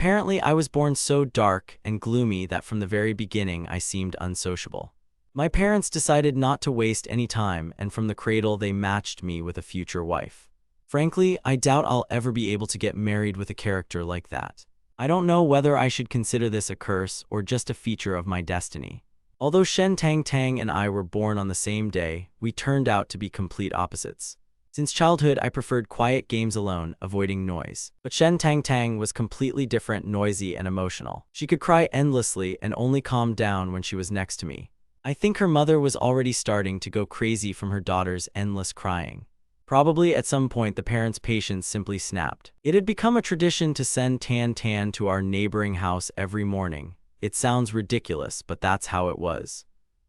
Apparently, I was born so dark and gloomy that from the very beginning I seemed unsociable. My parents decided not to waste any time, and from the cradle they matched me with a future wife. Frankly, I doubt I'll ever be able to get married with a character like that. I don't know whether I should consider this a curse or just a feature of my destiny. Although Shen Tang Tang and I were born on the same day, we turned out to be complete opposites. Since childhood, I preferred quiet games alone, avoiding noise. But Shen Tang Tang was completely different, noisy and emotional. She could cry endlessly and only calmed down when she was next to me. I think her mother was already starting to go crazy from her daughter's endless crying. Probably at some point the parents' patience simply snapped. It had become a tradition to send Tan Tan to our neighboring house every morning. It sounds ridiculous, but that's how it was.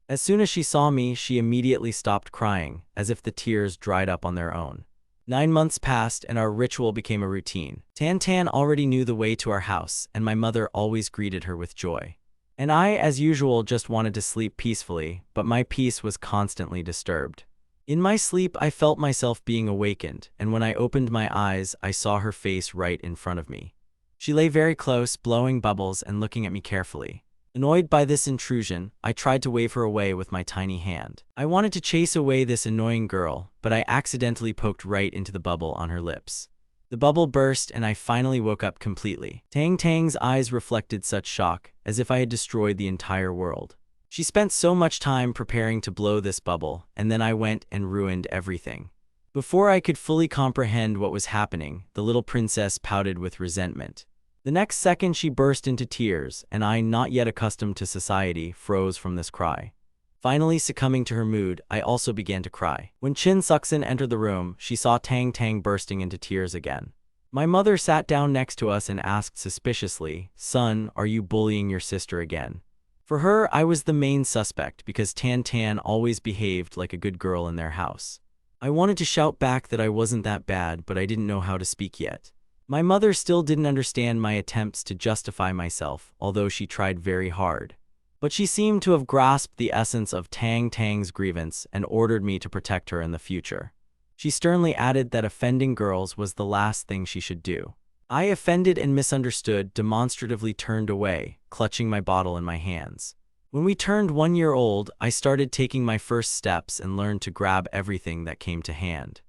As soon as she saw me, she immediately stopped crying, as if the tears dried up on their own. 9 months passed and our ritual became a routine. Tan Tan already knew the way to our house, and my mother always greeted her with joy. And I, as usual, just wanted to sleep peacefully, but my peace was constantly disturbed. In my sleep, I felt myself being awakened, and when I opened my eyes, I saw her face right in front of me. She lay very close, blowing bubbles and looking at me carefully. Annoyed by this intrusion, I tried to wave her away with my tiny hand. I wanted to chase away this annoying girl, but I accidentally poked right into the bubble on her lips. The bubble burst and I finally woke up completely. Tang Tang's eyes reflected such shock, as if I had destroyed the entire world. She spent so much time preparing to blow this bubble, and then I went and ruined everything. Before I could fully comprehend what was happening, the little princess pouted with resentment. The next second she burst into tears, and I, not yet accustomed to society, froze from this cry. Finally succumbing to her mood, I also began to cry. When Chin Suxin entered the room, she saw Tang Tang bursting into tears again. My mother sat down next to us and asked suspiciously, "Son, are you bullying your sister again?" For her, I was the main suspect because Tan Tan always behaved like a good girl in their house. I wanted to shout back that I wasn't that bad, but I didn't know how to speak yet. My mother still didn't understand my attempts to justify myself, although she tried very hard. But she seemed to have grasped the essence of Tang Tang's grievance and ordered me to protect her in the future. She sternly added that offending girls was the last thing she should do. I, offended and misunderstood, demonstratively turned away, clutching my bottle in my hands. When we turned 1 year old, I started taking my first steps and learned to grab everything that came to hand.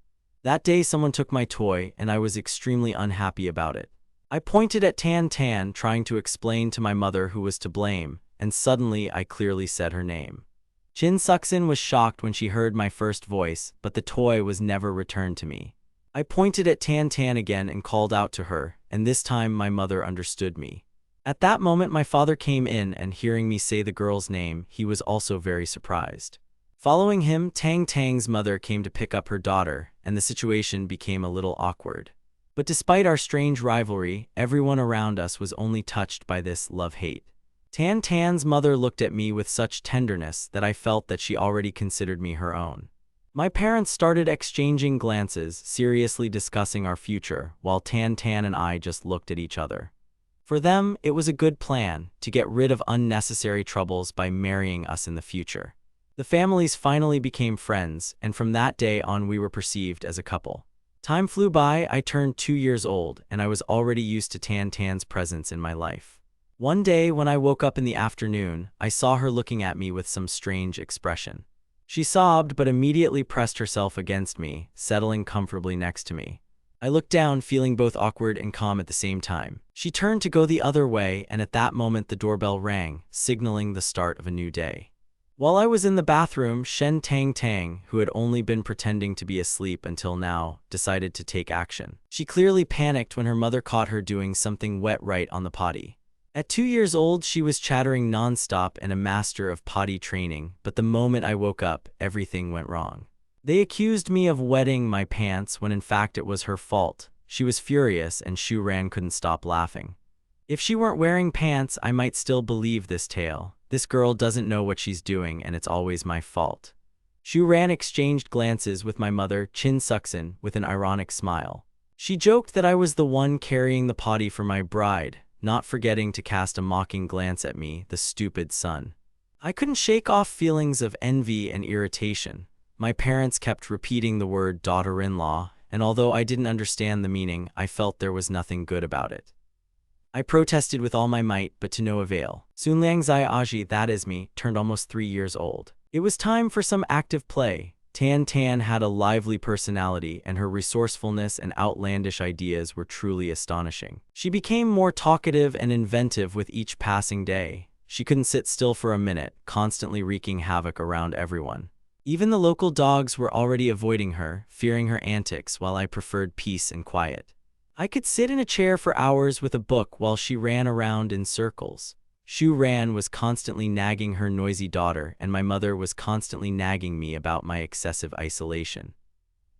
That day someone took my toy, and I was extremely unhappy about it. I pointed at Tan Tan, trying to explain to my mother who was to blame, and suddenly I clearly said her name. Chin Suxin was shocked when she heard my first voice, but the toy was never returned to me. I pointed at Tan Tan again and called out to her, and this time my mother understood me. At that moment my father came in, and hearing me say the girl's name, he was also very surprised. Following him, Tang Tang's mother came to pick up her daughter, and the situation became a little awkward. But despite our strange rivalry, everyone around us was only touched by this love-hate. Tan Tan's mother looked at me with such tenderness that I felt that she already considered me her own. My parents started exchanging glances, seriously discussing our future, while Tan Tan and I just looked at each other. For them, it was a good plan to get rid of unnecessary troubles by marrying us in the future. The families finally became friends, and from that day on we were perceived as a couple. Time flew by. I turned 2 years old, and I was already used to Tan Tan's presence in my life. One day, when I woke up in the afternoon, I saw her looking at me with some strange expression. She sobbed but immediately pressed herself against me, settling comfortably next to me. I looked down, feeling both awkward and calm at the same time. She turned to go the other way, and at that moment the doorbell rang, signaling the start of a new day. While I was in the bathroom, Shen Tang Tang, who had only been pretending to be asleep until now, decided to take action. She clearly panicked when her mother caught her doing something wet right on the potty. At 2 years old, she was chattering non-stop and a master of potty training, but the moment I woke up, everything went wrong. They accused me of wetting my pants when in fact it was her fault. She was furious and Shu Ran couldn't stop laughing. If she weren't wearing pants, I might still believe this tale. This girl doesn't know what she's doing and it's always my fault. Shu Ran exchanged glances with my mother, Chin Suxin, with an ironic smile. She joked that I was the one carrying the potty for my bride, not forgetting to cast a mocking glance at me, the stupid son. I couldn't shake off feelings of envy and irritation. My parents kept repeating the word daughter-in-law, and although I didn't understand the meaning, I felt there was nothing good about it. I protested with all my might, but to no avail. Soon Liang Zai Aji, that is me, turned almost 3 years old. It was time for some active play. Tan Tan had a lively personality, and her resourcefulness and outlandish ideas were truly astonishing. She became more talkative and inventive with each passing day. She couldn't sit still for a minute, constantly wreaking havoc around everyone. Even the local dogs were already avoiding her, fearing her antics, while I preferred peace and quiet. I could sit in a chair for hours with a book while she ran around in circles. Shu Ran was constantly nagging her noisy daughter, and my mother was constantly nagging me about my excessive isolation.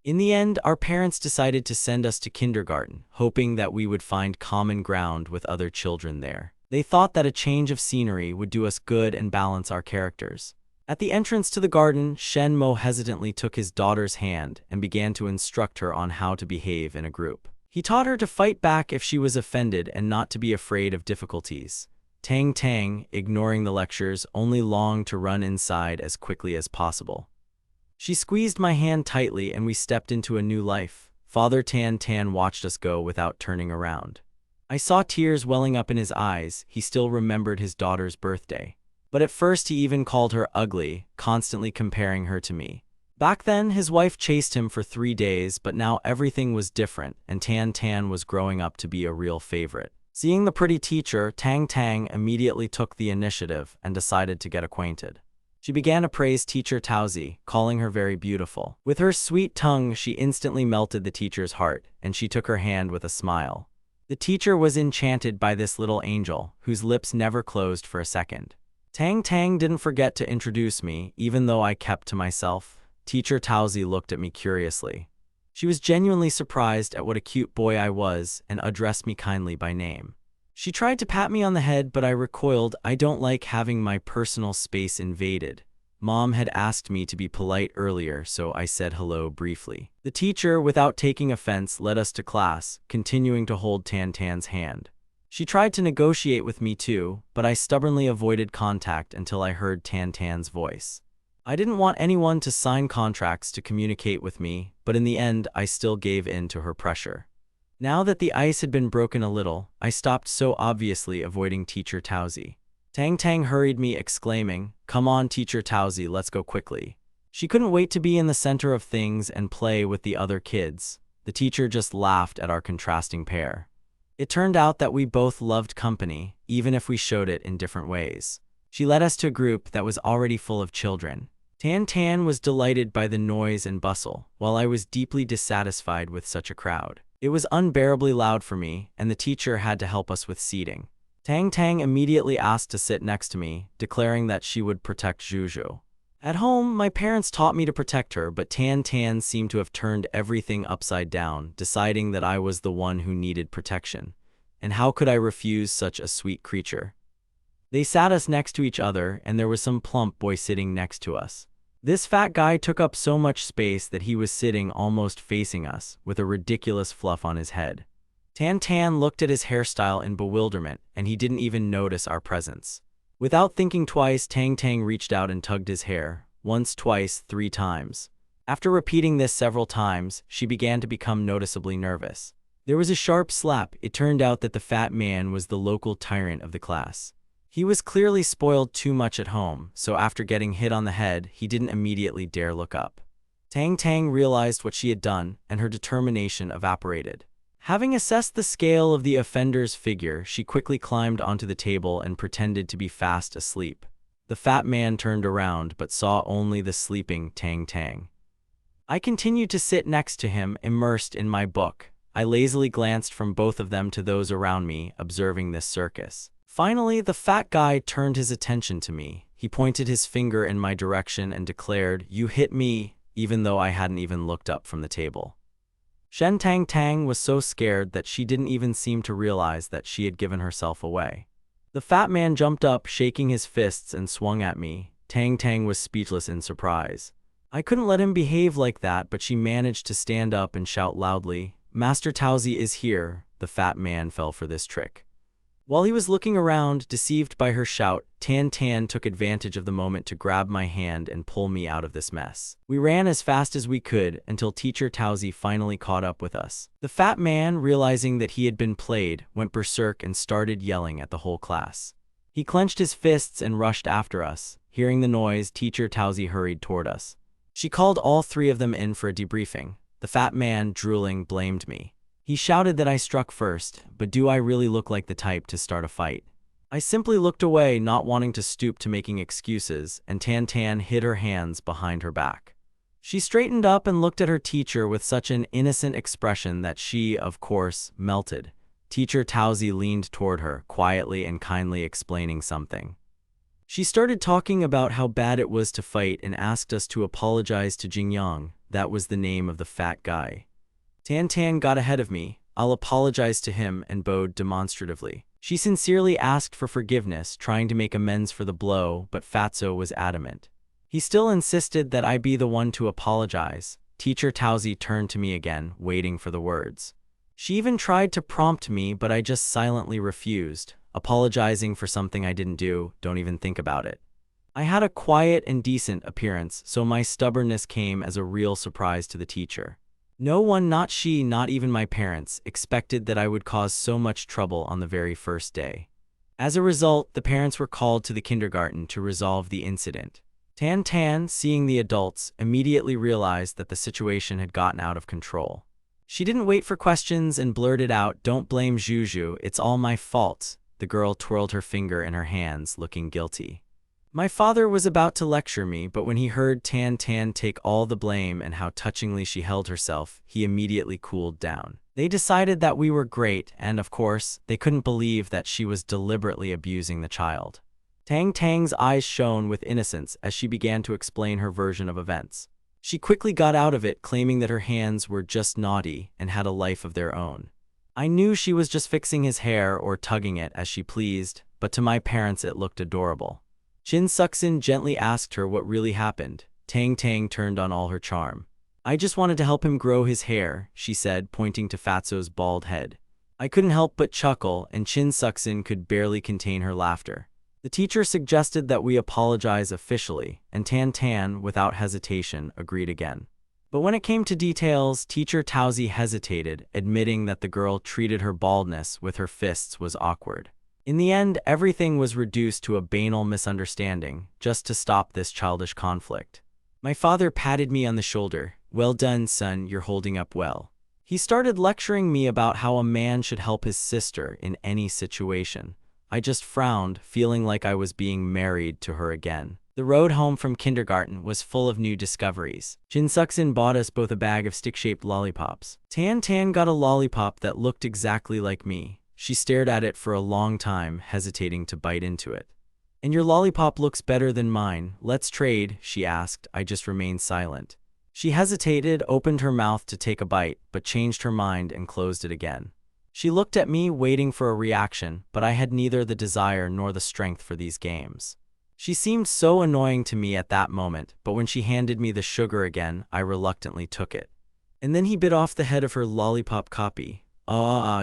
In the end, our parents decided to send us to kindergarten, hoping that we would find common ground with other children there. They thought that a change of scenery would do us good and balance our characters. At the entrance to the garden, Shen Mo hesitantly took his daughter's hand and began to instruct her on how to behave in a group. He taught her to fight back if she was offended and not to be afraid of difficulties. Tang Tang, ignoring the lectures, only longed to run inside as quickly as possible. She squeezed my hand tightly and we stepped into a new life. Father Tan Tan watched us go without turning around. I saw tears welling up in his eyes. He still remembered his daughter's birthday. But at first he even called her ugly, constantly comparing her to me. Back then, his wife chased him for 3 days, but now everything was different, and Tan Tan was growing up to be a real favorite. Seeing the pretty teacher, Tang Tang immediately took the initiative and decided to get acquainted. She began to praise teacher Taozi, calling her very beautiful. With her sweet tongue, she instantly melted the teacher's heart, and she took her hand with a smile. The teacher was enchanted by this little angel, whose lips never closed for a second. Tang Tang didn't forget to introduce me, even though I kept to myself. Teacher Taozi looked at me curiously. She was genuinely surprised at what a cute boy I was and addressed me kindly by name. She tried to pat me on the head, but I recoiled. I don't like having my personal space invaded. Mom had asked me to be polite earlier, so I said hello briefly. The teacher, without taking offense, led us to class, continuing to hold Tan Tan's hand. She tried to negotiate with me too, but I stubbornly avoided contact until I heard Tan Tan's voice. I didn't want anyone to sign contracts to communicate with me, but in the end, I still gave in to her pressure. Now that the ice had been broken a little, I stopped so obviously avoiding teacher Taozi. Tang Tang hurried me, exclaiming, "Come on, teacher Taozi, let's go quickly." She couldn't wait to be in the center of things and play with the other kids. The teacher just laughed at our contrasting pair. It turned out that we both loved company, even if we showed it in different ways. She led us to a group that was already full of children. Tan Tan was delighted by the noise and bustle, while I was deeply dissatisfied with such a crowd. It was unbearably loud for me, and the teacher had to help us with seating. Tang Tang immediately asked to sit next to me, declaring that she would protect Juju. At home, my parents taught me to protect her, but Tan Tan seemed to have turned everything upside down, deciding that I was the one who needed protection. And how could I refuse such a sweet creature? They sat us next to each other, and there was some plump boy sitting next to us. This fat guy took up so much space that he was sitting almost facing us, with a ridiculous fluff on his head. Tan Tan looked at his hairstyle in bewilderment, and he didn't even notice our presence. Without thinking twice, Tang Tang reached out and tugged his hair, once, twice, 3 times. After repeating this several times, she began to become noticeably nervous. There was a sharp slap. It turned out that the fat man was the local tyrant of the class. He was clearly spoiled too much at home, so after getting hit on the head, he didn't immediately dare look up. Tang Tang realized what she had done, and her determination evaporated. Having assessed the scale of the offender's figure, she quickly climbed onto the table and pretended to be fast asleep. The fat man turned around but saw only the sleeping Tang Tang. I continued to sit next to him, immersed in my book. I lazily glanced from both of them to those around me, observing this circus. Finally, the fat guy turned his attention to me. He pointed his finger in my direction and declared, "You hit me," even though I hadn't even looked up from the table. Shen Tang Tang was so scared that she didn't even seem to realize that she had given herself away. The fat man jumped up, shaking his fists, and swung at me. Tang Tang was speechless in surprise. I couldn't let him behave like that, but she managed to stand up and shout loudly, "Master Taozi is here." The fat man fell for this trick. While he was looking around, deceived by her shout, Tan Tan took advantage of the moment to grab my hand and pull me out of this mess. We ran as fast as we could until Teacher Towsy finally caught up with us. The fat man, realizing that he had been played, went berserk and started yelling at the whole class. He clenched his fists and rushed after us. Hearing the noise, Teacher Towsy hurried toward us. She called all three of them in for a debriefing. The fat man, drooling, blamed me. He shouted that I struck first, but do I really look like the type to start a fight? I simply looked away, not wanting to stoop to making excuses, and Tan Tan hid her hands behind her back. She straightened up and looked at her teacher with such an innocent expression that she, of course, melted. Teacher Towsy leaned toward her, quietly and kindly explaining something. She started talking about how bad it was to fight and asked us to apologize to Jingyang. That was the name of the fat guy. Tan Tan got ahead of me. I'll apologize to him, and bowed demonstratively. She sincerely asked for forgiveness, trying to make amends for the blow, but Fatso was adamant. He still insisted that I be the one to apologize. Teacher Towsy turned to me again, waiting for the words. She even tried to prompt me, but I just silently refused. Apologizing for something I didn't do, don't even think about it. I had a quiet and decent appearance, so my stubbornness came as a real surprise to the teacher. No one, not she, not even my parents, expected that I would cause so much trouble on the very first day. As a result, the parents were called to the kindergarten to resolve the incident. Tan Tan, seeing the adults, immediately realized that the situation had gotten out of control. She didn't wait for questions and blurted out, "Don't blame Juju, it's all my fault." The girl twirled her finger in her hands, looking guilty. My father was about to lecture me, but when he heard Tan Tan take all the blame and how touchingly she held herself, he immediately cooled down. They decided that we were great, and of course, they couldn't believe that she was deliberately abusing the child. Tang Tang's eyes shone with innocence as she began to explain her version of events. She quickly got out of it, claiming that her hands were just naughty and had a life of their own. I knew she was just fixing his hair or tugging it as she pleased, but to my parents it looked adorable. Jin Suksin gently asked her what really happened. Tang Tang turned on all her charm. "I just wanted to help him grow his hair," she said, pointing to Fatso's bald head. I couldn't help but chuckle, and Jin Suksin could barely contain her laughter. The teacher suggested that we apologize officially, and Tan Tan, without hesitation, agreed again. But when it came to details, Teacher Towsy hesitated, admitting that the girl treated her baldness with her fists was awkward. In the end, everything was reduced to a banal misunderstanding, just to stop this childish conflict. My father patted me on the shoulder. "Well done, son, you're holding up well." He started lecturing me about how a man should help his sister in any situation. I just frowned, feeling like I was being married to her again. The road home from kindergarten was full of new discoveries. Jin Suksin bought us both a bag of stick-shaped lollipops. Tan Tan got a lollipop that looked exactly like me. She stared at it for a long time, hesitating to bite into it. "And your lollipop looks better than mine. Let's trade," she asked. I just remained silent. She hesitated, opened her mouth to take a bite, but changed her mind and closed it again. She looked at me, waiting for a reaction, but I had neither the desire nor the strength for these games. She seemed so annoying to me at that moment, but when she handed me the sugar again, I reluctantly took it. And then he bit off the head of her lollipop copy.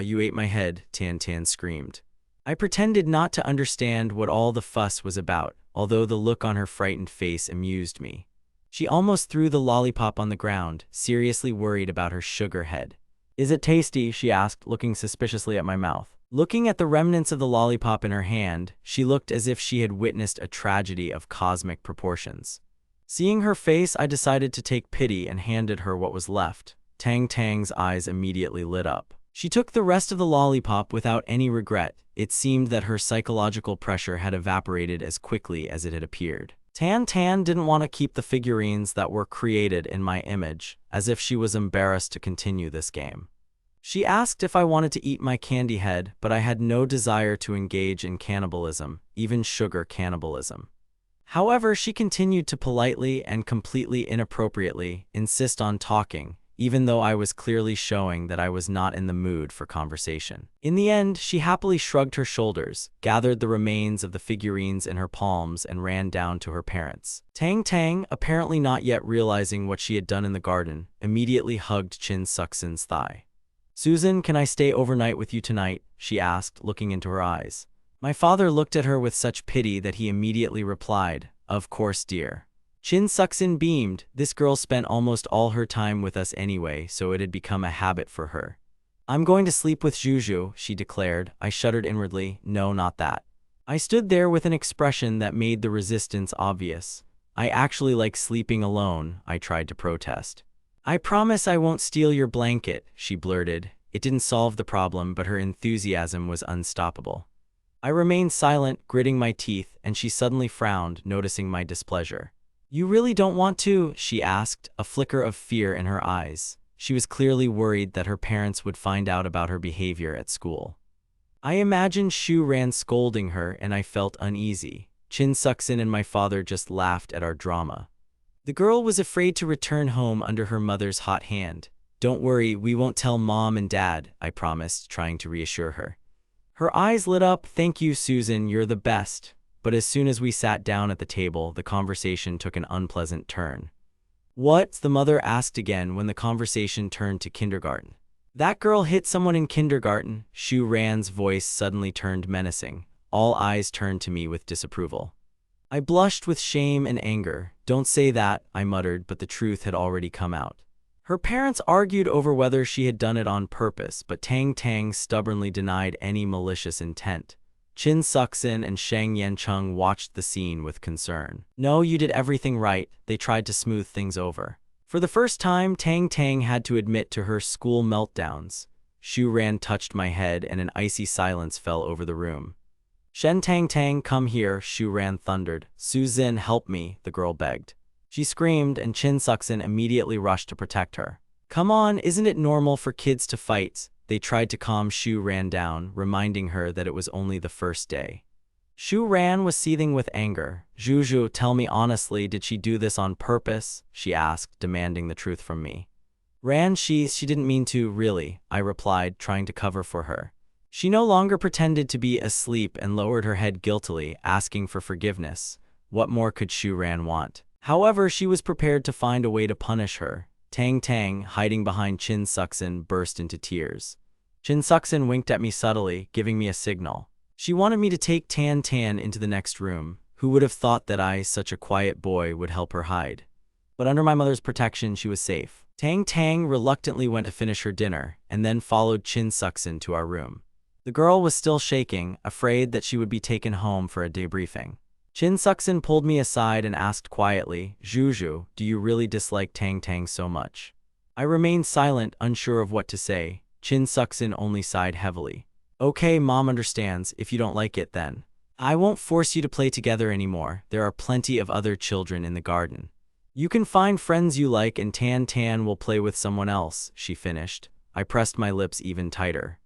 You ate my head," Tan Tan screamed. I pretended not to understand what all the fuss was about, although the look on her frightened face amused me. She almost threw the lollipop on the ground, seriously worried about her sugar head. "Is it tasty?" she asked, looking suspiciously at my mouth. Looking at the remnants of the lollipop in her hand, she looked as if she had witnessed a tragedy of cosmic proportions. Seeing her face, I decided to take pity and handed her what was left. Tang Tang's eyes immediately lit up. She took the rest of the lollipop without any regret. It seemed that her psychological pressure had evaporated as quickly as it had appeared. Tan Tan didn't want to keep the figurines that were created in my image, as if she was embarrassed to continue this game. She asked if I wanted to eat my candy head, but I had no desire to engage in cannibalism, even sugar cannibalism. However, she continued to politely and completely inappropriately insist on talking, even though I was clearly showing that I was not in the mood for conversation. In the end, she happily shrugged her shoulders, gathered the remains of the figurines in her palms, and ran down to her parents. Tang Tang, apparently not yet realizing what she had done in the garden, immediately hugged Jin Suksin's thigh. "Susan, can I stay overnight with you tonight?" she asked, looking into her eyes. My father looked at her with such pity that he immediately replied, "Of course, dear." Chin Suxin beamed. This girl spent almost all her time with us anyway, so it had become a habit for her. "I'm going to sleep with Juju," she declared. I shuddered inwardly. No, not that. I stood there with an expression that made the resistance obvious. "I actually like sleeping alone," I tried to protest. "I promise I won't steal your blanket," she blurted. It didn't solve the problem, but her enthusiasm was unstoppable. I remained silent, gritting my teeth, and she suddenly frowned, noticing my displeasure. "You really don't want to?" she asked, a flicker of fear in her eyes. She was clearly worried that her parents would find out about her behavior at school. I imagined Shu Ran scolding her, and I felt uneasy. Chin Suxin and my father just laughed at our drama. The girl was afraid to return home under her mother's hot hand. "Don't worry, we won't tell Mom and Dad," I promised, trying to reassure her. Her eyes lit up. "Thank you, Susan, you're the best." But as soon as we sat down at the table, the conversation took an unpleasant turn. "What?" the mother asked again when the conversation turned to kindergarten. "That girl hit someone in kindergarten." Shu Ran's voice suddenly turned menacing. All eyes turned to me with disapproval. I blushed with shame and anger. "Don't say that," I muttered, but the truth had already come out. Her parents argued over whether she had done it on purpose, but Tang Tang stubbornly denied any malicious intent. Chin Suxin and Shang Yancheng watched the scene with concern. "No, you did everything right," they tried to smooth things over. For the first time, Tang Tang had to admit to her school meltdowns. Shu Ran touched my head and an icy silence fell over the room. "Shen Tang Tang, come here," Shu Ran thundered. "Susan, help me," the girl begged. She screamed, and Chin Suxin immediately rushed to protect her. "Come on, isn't it normal for kids to fight?" They tried to calm Shu Ran down, reminding her that it was only the first day. Shu Ran was seething with anger. "Juju, tell me honestly, did she do this on purpose?" she asked, demanding the truth from me. She didn't mean to, really," I replied, trying to cover for her. She no longer pretended to be asleep and lowered her head guiltily, asking for forgiveness. What more could Shu Ran want? However, she was prepared to find a way to punish her. Tang Tang, hiding behind Chin Suxin, burst into tears. Chin Suxin winked at me subtly, giving me a signal. She wanted me to take Tan Tan into the next room. Who would have thought that I, such a quiet boy, would help her hide? But under my mother's protection, she was safe. Tang Tang reluctantly went to finish her dinner, and then followed Chin Suxin to our room. The girl was still shaking, afraid that she would be taken home for a debriefing. Chin Suxin pulled me aside and asked quietly, "Juju, do you really dislike Tang Tang so much?" I remained silent, unsure of what to say. Chin Suxin only sighed heavily. "Okay, Mom understands. If you don't like it, then I won't force you to play together anymore. There are plenty of other children in the garden. You can find friends you like and Tan Tan will play with someone else," she finished. I pressed my lips even tighter.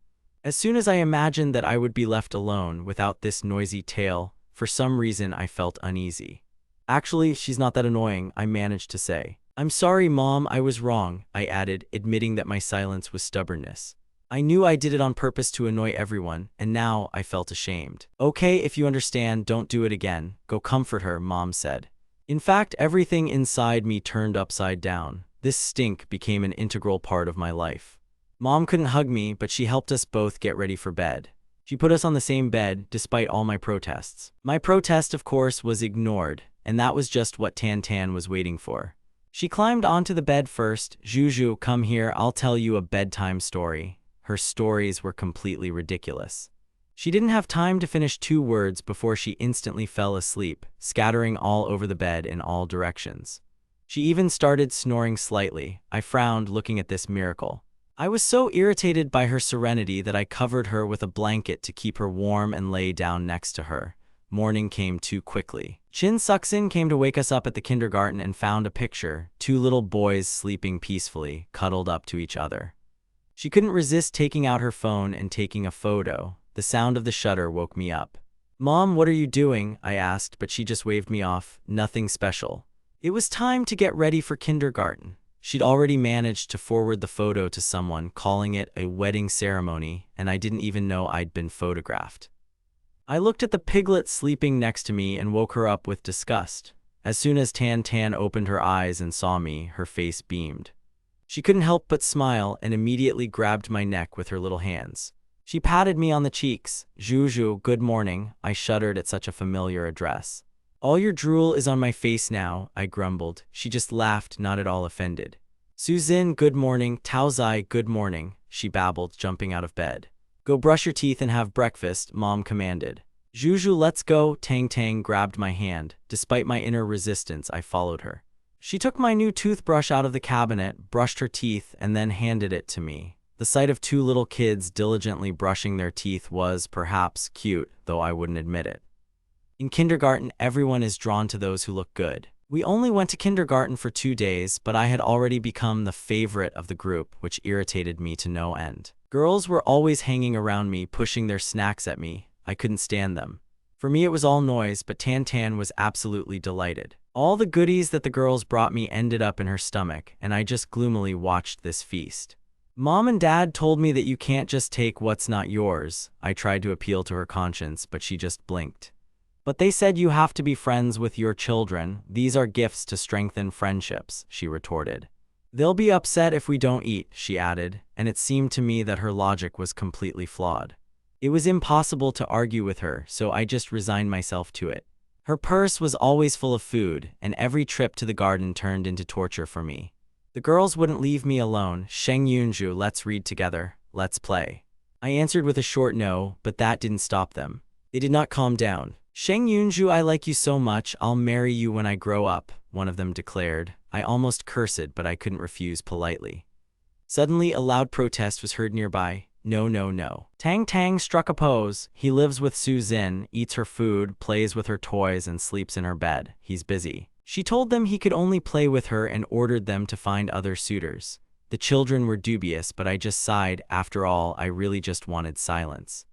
As soon as I imagined that I would be left alone without this noisy tail, for some reason I felt uneasy. "Actually, she's not that annoying," I managed to say. "I'm sorry, Mom, I was wrong," I added, admitting that my silence was stubbornness. I knew I did it on purpose to annoy everyone, and now I felt ashamed. "Okay, if you understand, don't do it again. Go comfort her," Mom said. In fact, everything inside me turned upside down. This stink became an integral part of my life. Mom couldn't hug me, but she helped us both get ready for bed. She put us on the same bed, despite all my protests. My protest, of course, was ignored, and that was just what Tan Tan was waiting for. She climbed onto the bed first. "Juju, come here, I'll tell you a bedtime story." Her stories were completely ridiculous. She didn't have time to finish 2 words before she instantly fell asleep, scattering all over the bed in all directions. She even started snoring slightly. I frowned, looking at this miracle. I was so irritated by her serenity that I covered her with a blanket to keep her warm and lay down next to her. Morning came too quickly. Chin Suxin came to wake us up at the kindergarten and found a picture, 2 little boys sleeping peacefully, cuddled up to each other. She couldn't resist taking out her phone and taking a photo. The sound of the shutter woke me up. "Mom, what are you doing?" I asked, but she just waved me off. "Nothing special." It was time to get ready for kindergarten. She'd already managed to forward the photo to someone, calling it a wedding ceremony, and I didn't even know I'd been photographed. I looked at the piglet sleeping next to me and woke her up with disgust. As soon as Tan Tan opened her eyes and saw me, her face beamed. She couldn't help but smile and immediately grabbed my neck with her little hands. She patted me on the cheeks. Juju, good morning. I shuddered at such a familiar address. All your drool is on my face now, I grumbled. She just laughed, not at all offended. Suzin, good morning. Taozai, good morning, she babbled, jumping out of bed. Go brush your teeth and have breakfast, Mom commanded. Juju, let's go. Tang Tang grabbed my hand. Despite my inner resistance, I followed her. She took my new toothbrush out of the cabinet, brushed her teeth, and then handed it to me. The sight of two little kids diligently brushing their teeth was, perhaps, cute, though I wouldn't admit it. In kindergarten, everyone is drawn to those who look good. We only went to kindergarten for 2 days, but I had already become the favorite of the group, which irritated me to no end. Girls were always hanging around me, pushing their snacks at me. I couldn't stand them. For me, it was all noise, but Tan Tan was absolutely delighted. All the goodies that the girls brought me ended up in her stomach, and I just gloomily watched this feast. Mom and Dad told me that you can't just take what's not yours. I tried to appeal to her conscience, but she just blinked. But they said you have to be friends with your children. These are gifts to strengthen friendships, she retorted. They'll be upset if we don't eat, she added, and it seemed to me that her logic was completely flawed. It was impossible to argue with her, so I just resigned myself to it. Her purse was always full of food, and every trip to the garden turned into torture for me. The girls wouldn't leave me alone. Sheng Yunju, let's read together. Let's play. I answered with a short no, but that didn't stop them. They did not calm down. Sheng Yunju, I like you so much, I'll marry you when I grow up, one of them declared. I almost cursed, but I couldn't refuse politely. Suddenly, a loud protest was heard nearby. No, no, no. Tang Tang struck a pose. He lives with Suzin, eats her food, plays with her toys, and sleeps in her bed. He's busy. She told them he could only play with her and ordered them to find other suitors. The children were dubious, but I just sighed. After all, I really just wanted silence.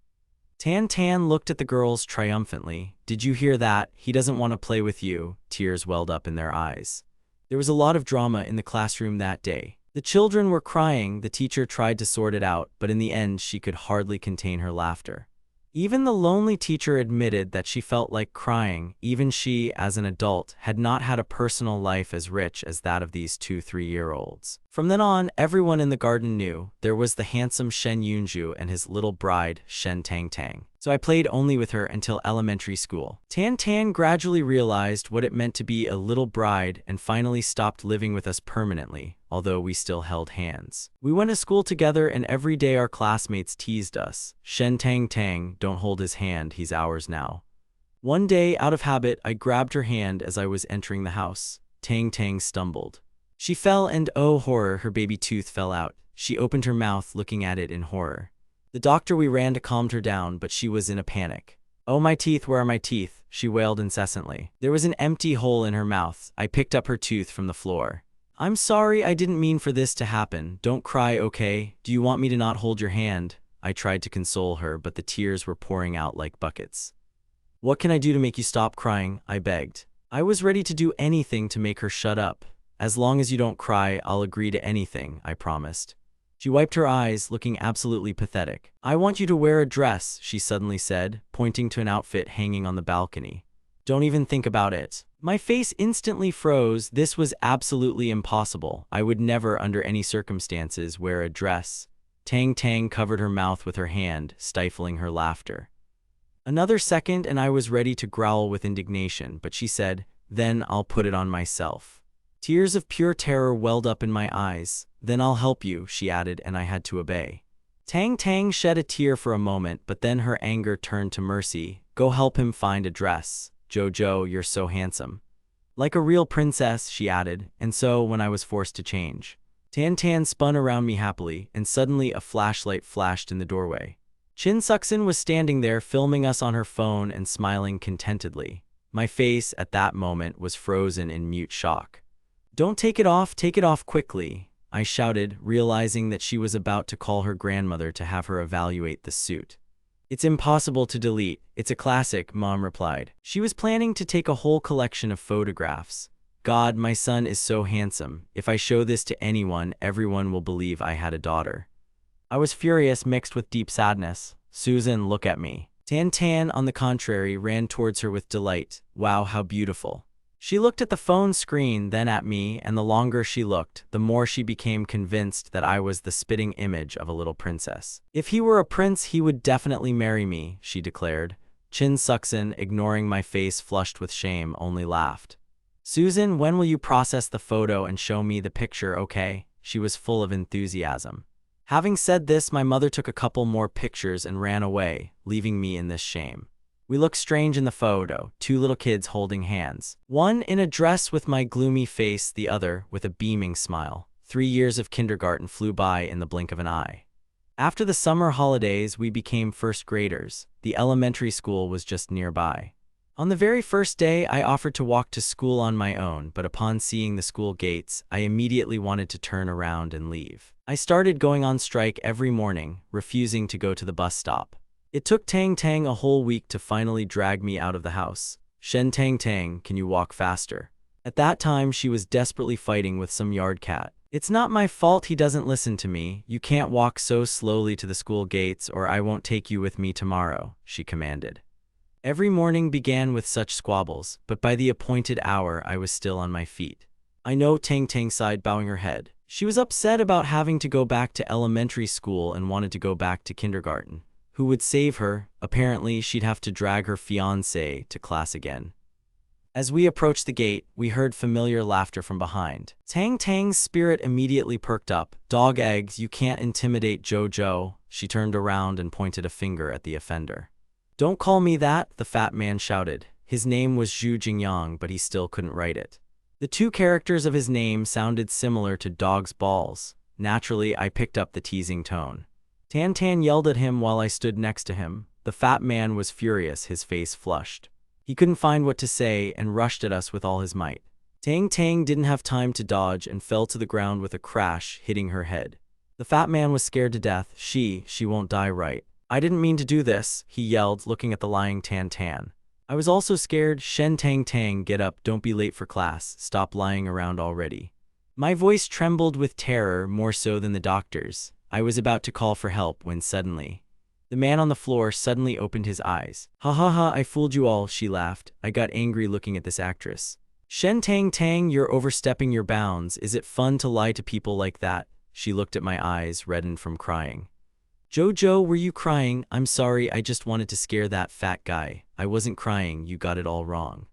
Tan Tan looked at the girls triumphantly. Did you hear that? He doesn't want to play with you. Tears welled up in their eyes. There was a lot of drama in the classroom that day. The children were crying. The teacher tried to sort it out, but in the end she could hardly contain her laughter. Even the lonely teacher admitted that she felt like crying. Even she, as an adult, had not had a personal life as rich as that of these 2-3-year-olds. From then on, everyone in the garden knew. There was the handsome Shen Yunju and his little bride, Shen Tang Tang. So I played only with her until elementary school. Tan Tan gradually realized what it meant to be a little bride and finally stopped living with us permanently, although we still held hands. We went to school together and every day our classmates teased us. Shen Tang Tang, don't hold his hand, he's ours now. One day, out of habit, I grabbed her hand as I was entering the house. Tang Tang stumbled. She fell and oh horror, her baby tooth fell out. She opened her mouth, looking at it in horror. The doctor we ran to calmed her down, but she was in a panic. Oh my teeth, where are my teeth? She wailed incessantly. There was an empty hole in her mouth. I picked up her tooth from the floor. I'm sorry, I didn't mean for this to happen. Don't cry, okay? Do you want me to not hold your hand? I tried to console her, but the tears were pouring out like buckets. What can I do to make you stop crying? I begged. I was ready to do anything to make her shut up. As long as you don't cry, I'll agree to anything, I promised. She wiped her eyes, looking absolutely pathetic. I want you to wear a dress, she suddenly said, pointing to an outfit hanging on the balcony. Don't even think about it. My face instantly froze. This was absolutely impossible. I would never, under any circumstances, wear a dress. Tang Tang covered her mouth with her hand, stifling her laughter. Another second and I was ready to growl with indignation, but she said, then I'll put it on myself. Tears of pure terror welled up in my eyes. Then I'll help you, she added, and I had to obey. Tang Tang shed a tear for a moment, but then her anger turned to mercy. Go help him find a dress. Jojo, you're so handsome. Like a real princess, she added, and so when I was forced to change. Tan Tan spun around me happily, and suddenly a flashlight flashed in the doorway. Chin Suxin was standing there filming us on her phone and smiling contentedly. My face, at that moment, was frozen in mute shock. Don't take it off quickly, I shouted, realizing that she was about to call her grandmother to have her evaluate the suit. It's impossible to delete. It's a classic, Mom replied. She was planning to take a whole collection of photographs. God, my son is so handsome. If I show this to anyone, everyone will believe I had a daughter. I was furious mixed with deep sadness. Susan, look at me. Tan Tan, on the contrary, ran towards her with delight. Wow, how beautiful. She looked at the phone screen, then at me, and the longer she looked, the more she became convinced that I was the spitting image of a little princess. If he were a prince, he would definitely marry me, she declared. Chin Suxin, ignoring my face flushed with shame, only laughed. Susan, when will you process the photo and show me the picture, okay? She was full of enthusiasm. Having said this, my mother took a couple more pictures and ran away, leaving me in this shame. We looked strange in the photo, two little kids holding hands. One in a dress with my gloomy face, the other with a beaming smile. 3 years of kindergarten flew by in the blink of an eye. After the summer holidays, we became first graders. The elementary school was just nearby. On the very first day, I offered to walk to school on my own, but upon seeing the school gates, I immediately wanted to turn around and leave. I started going on strike every morning, refusing to go to the bus stop. It took Tang Tang a whole week to finally drag me out of the house. Shen Tang Tang, can you walk faster? At that time, she was desperately fighting with some yard cat. It's not my fault he doesn't listen to me. You can't walk so slowly to the school gates or I won't take you with me tomorrow, she commanded. Every morning began with such squabbles, but by the appointed hour I was still on my feet. I know, Tang Tang sighed, bowing her head. She was upset about having to go back to elementary school and wanted to go back to kindergarten. Who would save her? Apparently, she'd have to drag her fiancé to class again. As we approached the gate, we heard familiar laughter from behind. Tang Tang's spirit immediately perked up. Dog eggs, you can't intimidate Jojo. She turned around and pointed a finger at the offender. Don't call me that, the fat man shouted. His name was Zhu Jingyang, but he still couldn't write it. The two characters of his name sounded similar to dog's balls. Naturally, I picked up the teasing tone. Tan Tan yelled at him while I stood next to him. The fat man was furious, his face flushed. He couldn't find what to say and rushed at us with all his might. Tang Tang didn't have time to dodge and fell to the ground with a crash, hitting her head. The fat man was scared to death. She won't die, right? I didn't mean to do this, he yelled, looking at the lying Tan Tan. I was also scared. Shen Tang Tang, get up, don't be late for class, stop lying around already. My voice trembled with terror, more so than the doctor's. I was about to call for help when suddenly, the man on the floor suddenly opened his eyes. Ha ha ha, I fooled you all, she laughed. I got angry looking at this actress. Shen Tang Tang, you're overstepping your bounds. Is it fun to lie to people like that? She looked at my eyes, reddened from crying. Jojo, were you crying? I'm sorry, I just wanted to scare that fat guy. I wasn't crying, you got it all wrong.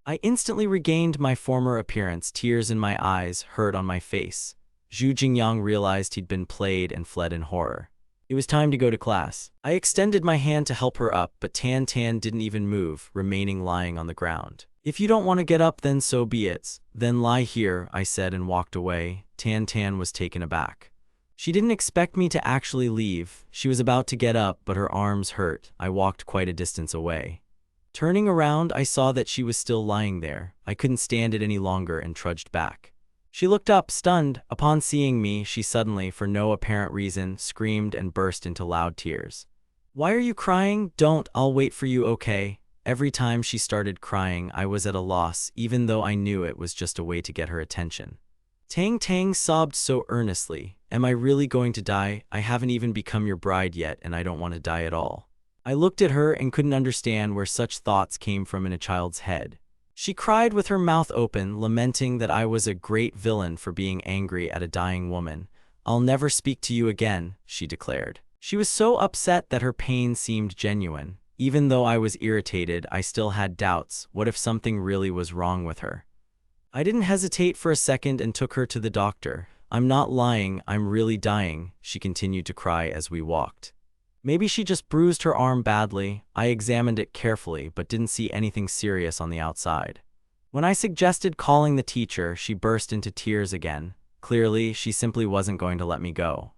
I instantly regained my former appearance, tears in my eyes, hurt on my face. Zhu Jingyang realized he'd been played and fled in horror. It was time to go to class. I extended my hand to help her up, but Tan Tan didn't even move, remaining lying on the ground. If you don't want to get up, then so be it. Then lie here, I said and walked away. Tan Tan was taken aback. She didn't expect me to actually leave. She was about to get up, but her arms hurt. I walked quite a distance away. Turning around, I saw that she was still lying there. I couldn't stand it any longer and trudged back. She looked up, stunned. Upon seeing me, she suddenly, for no apparent reason, screamed and burst into loud tears. Why are you crying? Don't, I'll wait for you, okay? Every time she started crying, I was at a loss, even though I knew it was just a way to get her attention. Tang Tang sobbed so earnestly. Am I really going to die? I haven't even become your bride yet, and I don't want to die at all. I looked at her and couldn't understand where such thoughts came from in a child's head. She cried with her mouth open, lamenting that I was a great villain for being angry at a dying woman. I'll never speak to you again, she declared. She was so upset that her pain seemed genuine. Even though I was irritated, I still had doubts. What if something really was wrong with her? I didn't hesitate for a second and took her to the doctor. I'm not lying, I'm really dying, she continued to cry as we walked. Maybe she just bruised her arm badly. I examined it carefully, but didn't see anything serious on the outside. When I suggested calling the teacher, she burst into tears again. Clearly, she simply wasn't going to let me go.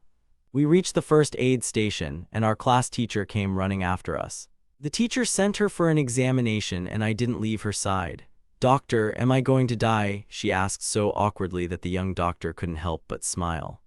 We reached the first aid station, and our class teacher came running after us. The teacher sent her for an examination, and I didn't leave her side. Doctor, am I going to die? She asked so awkwardly that the young doctor couldn't help but smile.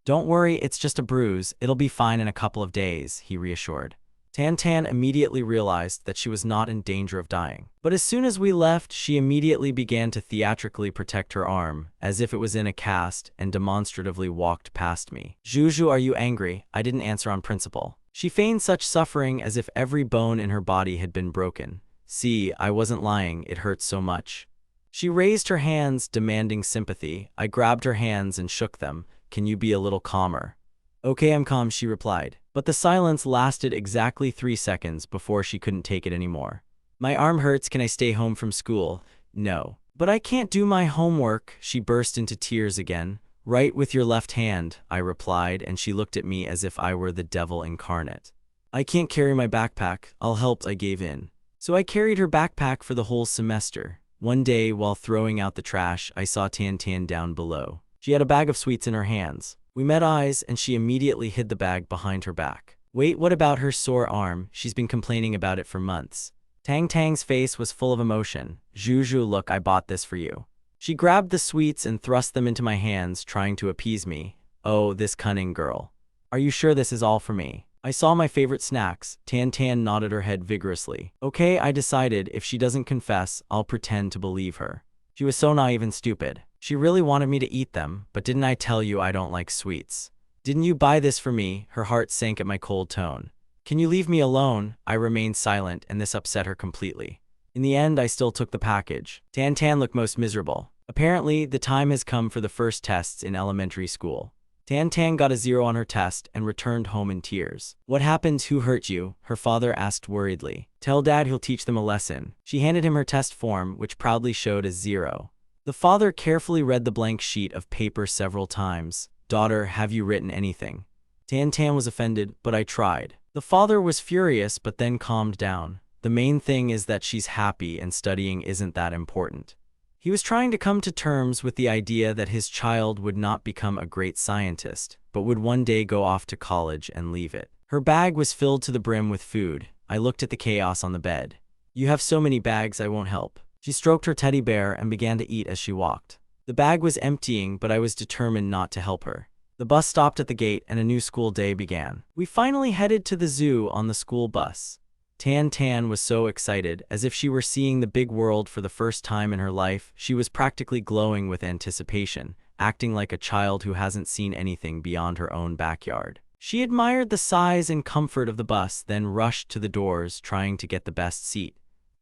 Don't worry, it's just a bruise. It'll be fine in a couple of days, he reassured. Tan Tan immediately realized that she was not in danger of dying. But as soon as we left, she immediately began to theatrically protect her arm, as if it was in a cast, and demonstratively walked past me. Juju, are you angry? I didn't answer on principle. She feigned such suffering as if every bone in her body had been broken. See, I wasn't lying, it hurts so much. She raised her hands, demanding sympathy. I grabbed her hands and shook them. Can you be a little calmer? Okay, I'm calm, she replied. But the silence lasted exactly 3 seconds before she couldn't take it anymore. My arm hurts, can I stay home from school? No. But I can't do my homework, she burst into tears again. Write with your left hand, I replied, and she looked at me as if I were the devil incarnate. I can't carry my backpack, I'll help, I gave in. So I carried her backpack for the whole semester. One day, while throwing out the trash, I saw Tan Tan down below. She had a bag of sweets in her hands. We met eyes, and she immediately hid the bag behind her back. Wait, what about her sore arm? She's been complaining about it for months. Tang Tang's face was full of emotion. Juju, look, I bought this for you. She grabbed the sweets and thrust them into my hands, trying to appease me. Oh, this cunning girl. Are you sure this is all for me? I saw my favorite snacks. Tan Tan nodded her head vigorously. Okay, I decided, if she doesn't confess, I'll pretend to believe her. She was so naive and stupid. She really wanted me to eat them, but didn't I tell you I don't like sweets? Didn't you buy this for me? Her heart sank at my cold tone. Can you leave me alone? I remained silent, and this upset her completely. In the end, I still took the package. Tan Tan looked most miserable. Apparently, the time has come for the first tests in elementary school. Tan Tan got a 0 on her test and returned home in tears. What happened? Who hurt you? Her father asked worriedly. Tell Dad he'll teach them a lesson. She handed him her test form, which proudly showed a 0. The father carefully read the blank sheet of paper several times. Daughter, have you written anything? Tan Tan was offended, but I tried. The father was furious, but then calmed down. The main thing is that she's happy and studying isn't that important. He was trying to come to terms with the idea that his child would not become a great scientist, but would one day go off to college and leave it. Her bag was filled to the brim with food. I looked at the chaos on the bed. You have so many bags, I won't help. She stroked her teddy bear and began to eat as she walked. The bag was emptying, but I was determined not to help her. The bus stopped at the gate and a new school day began. We finally headed to the zoo on the school bus. Tan Tan was so excited, as if she were seeing the big world for the first time in her life. She was practically glowing with anticipation, acting like a child who hasn't seen anything beyond her own backyard. She admired the size and comfort of the bus, then rushed to the doors, trying to get the best seat.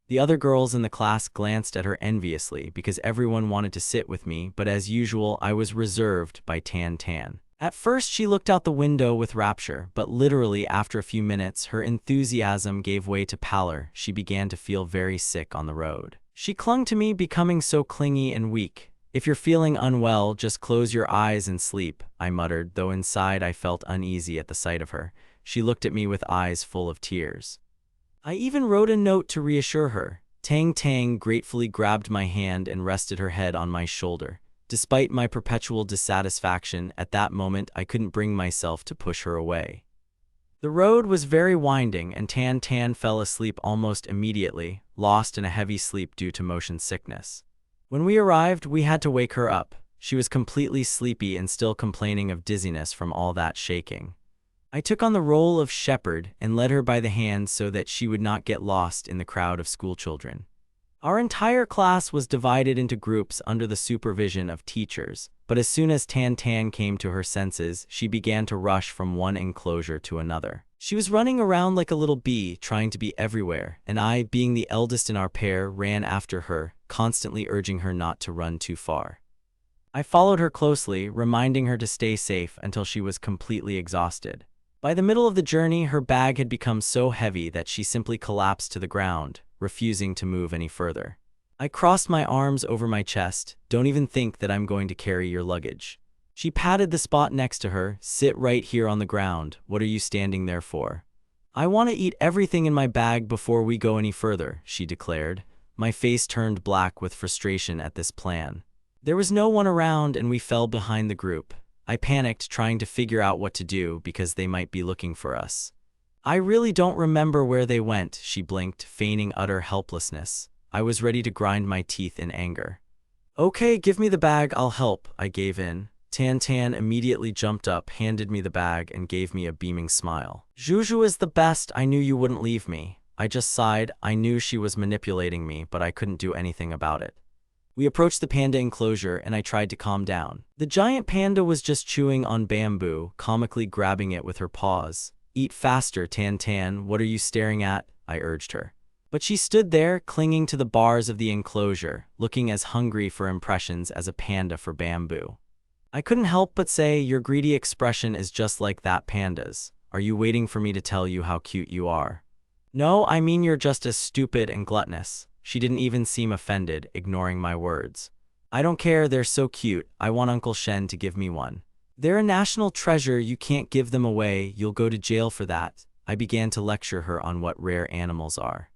The other girls in the class glanced at her enviously because everyone wanted to sit with me, but as usual, I was reserved by Tan Tan. At first, she looked out the window with rapture, but literally after a few minutes, her enthusiasm gave way to pallor. She began to feel very sick on the road. She clung to me, becoming so clingy and weak. If you're feeling unwell, just close your eyes and sleep, I muttered, though inside I felt uneasy at the sight of her. She looked at me with eyes full of tears. I even wrote a note to reassure her. Tang Tang gratefully grabbed my hand and rested her head on my shoulder. Despite my perpetual dissatisfaction, at that moment I couldn't bring myself to push her away. The road was very winding, and Tan Tan fell asleep almost immediately, lost in a heavy sleep due to motion sickness. When we arrived, we had to wake her up. She was completely sleepy and still complaining of dizziness from all that shaking. I took on the role of shepherd and led her by the hand so that she would not get lost in the crowd of schoolchildren. Our entire class was divided into groups under the supervision of teachers, but as soon as Tan Tan came to her senses, she began to rush from one enclosure to another. She was running around like a little bee, trying to be everywhere, and I, being the eldest in our pair, ran after her, constantly urging her not to run too far. I followed her closely, reminding her to stay safe until she was completely exhausted. By the middle of the journey, her bag had become so heavy that she simply collapsed to the ground, refusing to move any further. I crossed my arms over my chest. Don't even think that I'm going to carry your luggage. She patted the spot next to her. Sit right here on the ground. What are you standing there for? I want to eat everything in my bag before we go any further, she declared. My face turned black with frustration at this plan. There was no one around and we fell behind the group. I panicked, trying to figure out what to do because they might be looking for us. I really don't remember where they went, she blinked, feigning utter helplessness. I was ready to grind my teeth in anger. Okay, give me the bag, I'll help, I gave in. Tan Tan immediately jumped up, handed me the bag, and gave me a beaming smile. Juju is the best, I knew you wouldn't leave me. I just sighed. I knew she was manipulating me, but I couldn't do anything about it. We approached the panda enclosure and I tried to calm down. The giant panda was just chewing on bamboo, comically grabbing it with her paws. Eat faster, Tan Tan, what are you staring at? I urged her. But she stood there, clinging to the bars of the enclosure, looking as hungry for impressions as a panda for bamboo. I couldn't help but say, "Your greedy expression is just like that panda's. Are you waiting for me to tell you how cute you are?" "No, I mean you're just as stupid and gluttonous." She didn't even seem offended, ignoring my words. "I don't care, they're so cute. I want Uncle Shen to give me one." "They're a national treasure, you can't give them away, you'll go to jail for that." I began to lecture her on what rare animals are.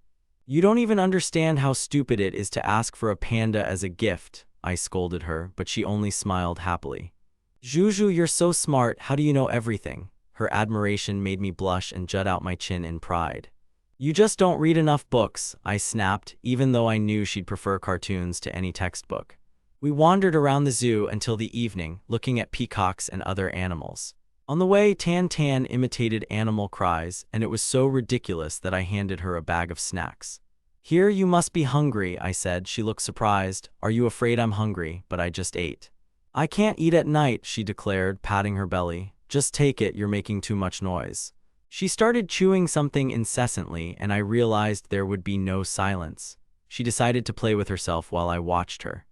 "You don't even understand how stupid it is to ask for a panda as a gift," I scolded her, but she only smiled happily. "Juju, you're so smart, how do you know everything?" Her admiration made me blush and jut out my chin in pride. "You just don't read enough books," I snapped, even though I knew she'd prefer cartoons to any textbook. We wandered around the zoo until the evening, looking at peacocks and other animals. On the way, Tan Tan imitated animal cries, and it was so ridiculous that I handed her a bag of snacks. "Here, you must be hungry," I said. She looked surprised. "Are you afraid I'm hungry? But I just ate." "I can't eat at night," she declared, patting her belly. "Just take it, you're making too much noise." She started chewing something incessantly, and I realized there would be no silence. She decided to play with herself while I watched her.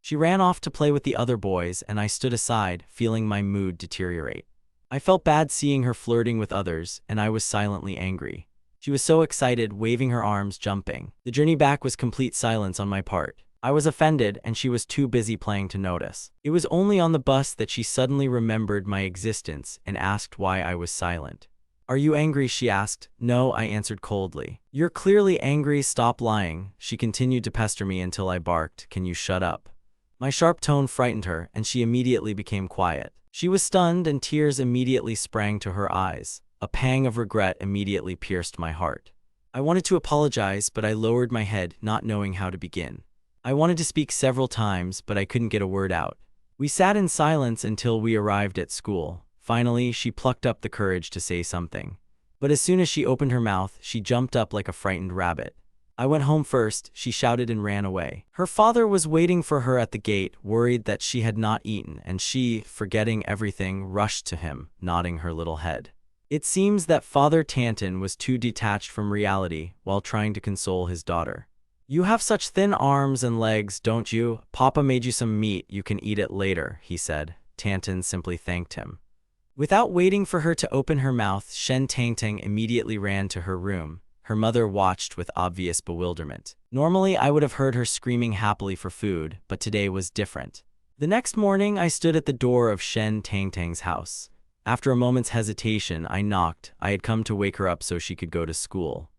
She ran off to play with the other boys, and I stood aside, feeling my mood deteriorate. I felt bad seeing her flirting with others, and I was silently angry. She was so excited, waving her arms, jumping. The journey back was complete silence on my part. I was offended, and she was too busy playing to notice. It was only on the bus that she suddenly remembered my existence and asked why I was silent. "Are you angry?" she asked. "No," I answered coldly. "You're clearly angry, stop lying." She continued to pester me until I barked, "Can you shut up?" My sharp tone frightened her, and she immediately became quiet. She was stunned, and tears immediately sprang to her eyes. A pang of regret immediately pierced my heart. I wanted to apologize, but I lowered my head, not knowing how to begin. I wanted to speak several times, but I couldn't get a word out. We sat in silence until we arrived at school. Finally, she plucked up the courage to say something. But as soon as she opened her mouth, she jumped up like a frightened rabbit. "I went home first," she shouted and ran away. Her father was waiting for her at the gate, worried that she had not eaten, and she, forgetting everything, rushed to him, nodding her little head. It seems that Father Tantan was too detached from reality while trying to console his daughter. "You have such thin arms and legs, don't you? Papa made you some meat, you can eat it later," he said. Tantan simply thanked him. Without waiting for her to open her mouth, Shen Tangtang immediately ran to her room. Her mother watched with obvious bewilderment. Normally, I would have heard her screaming happily for food, but today was different. The next morning, I stood at the door of Shen Tangtang's house. After a moment's hesitation, I knocked. I had come to wake her up so she could go to school.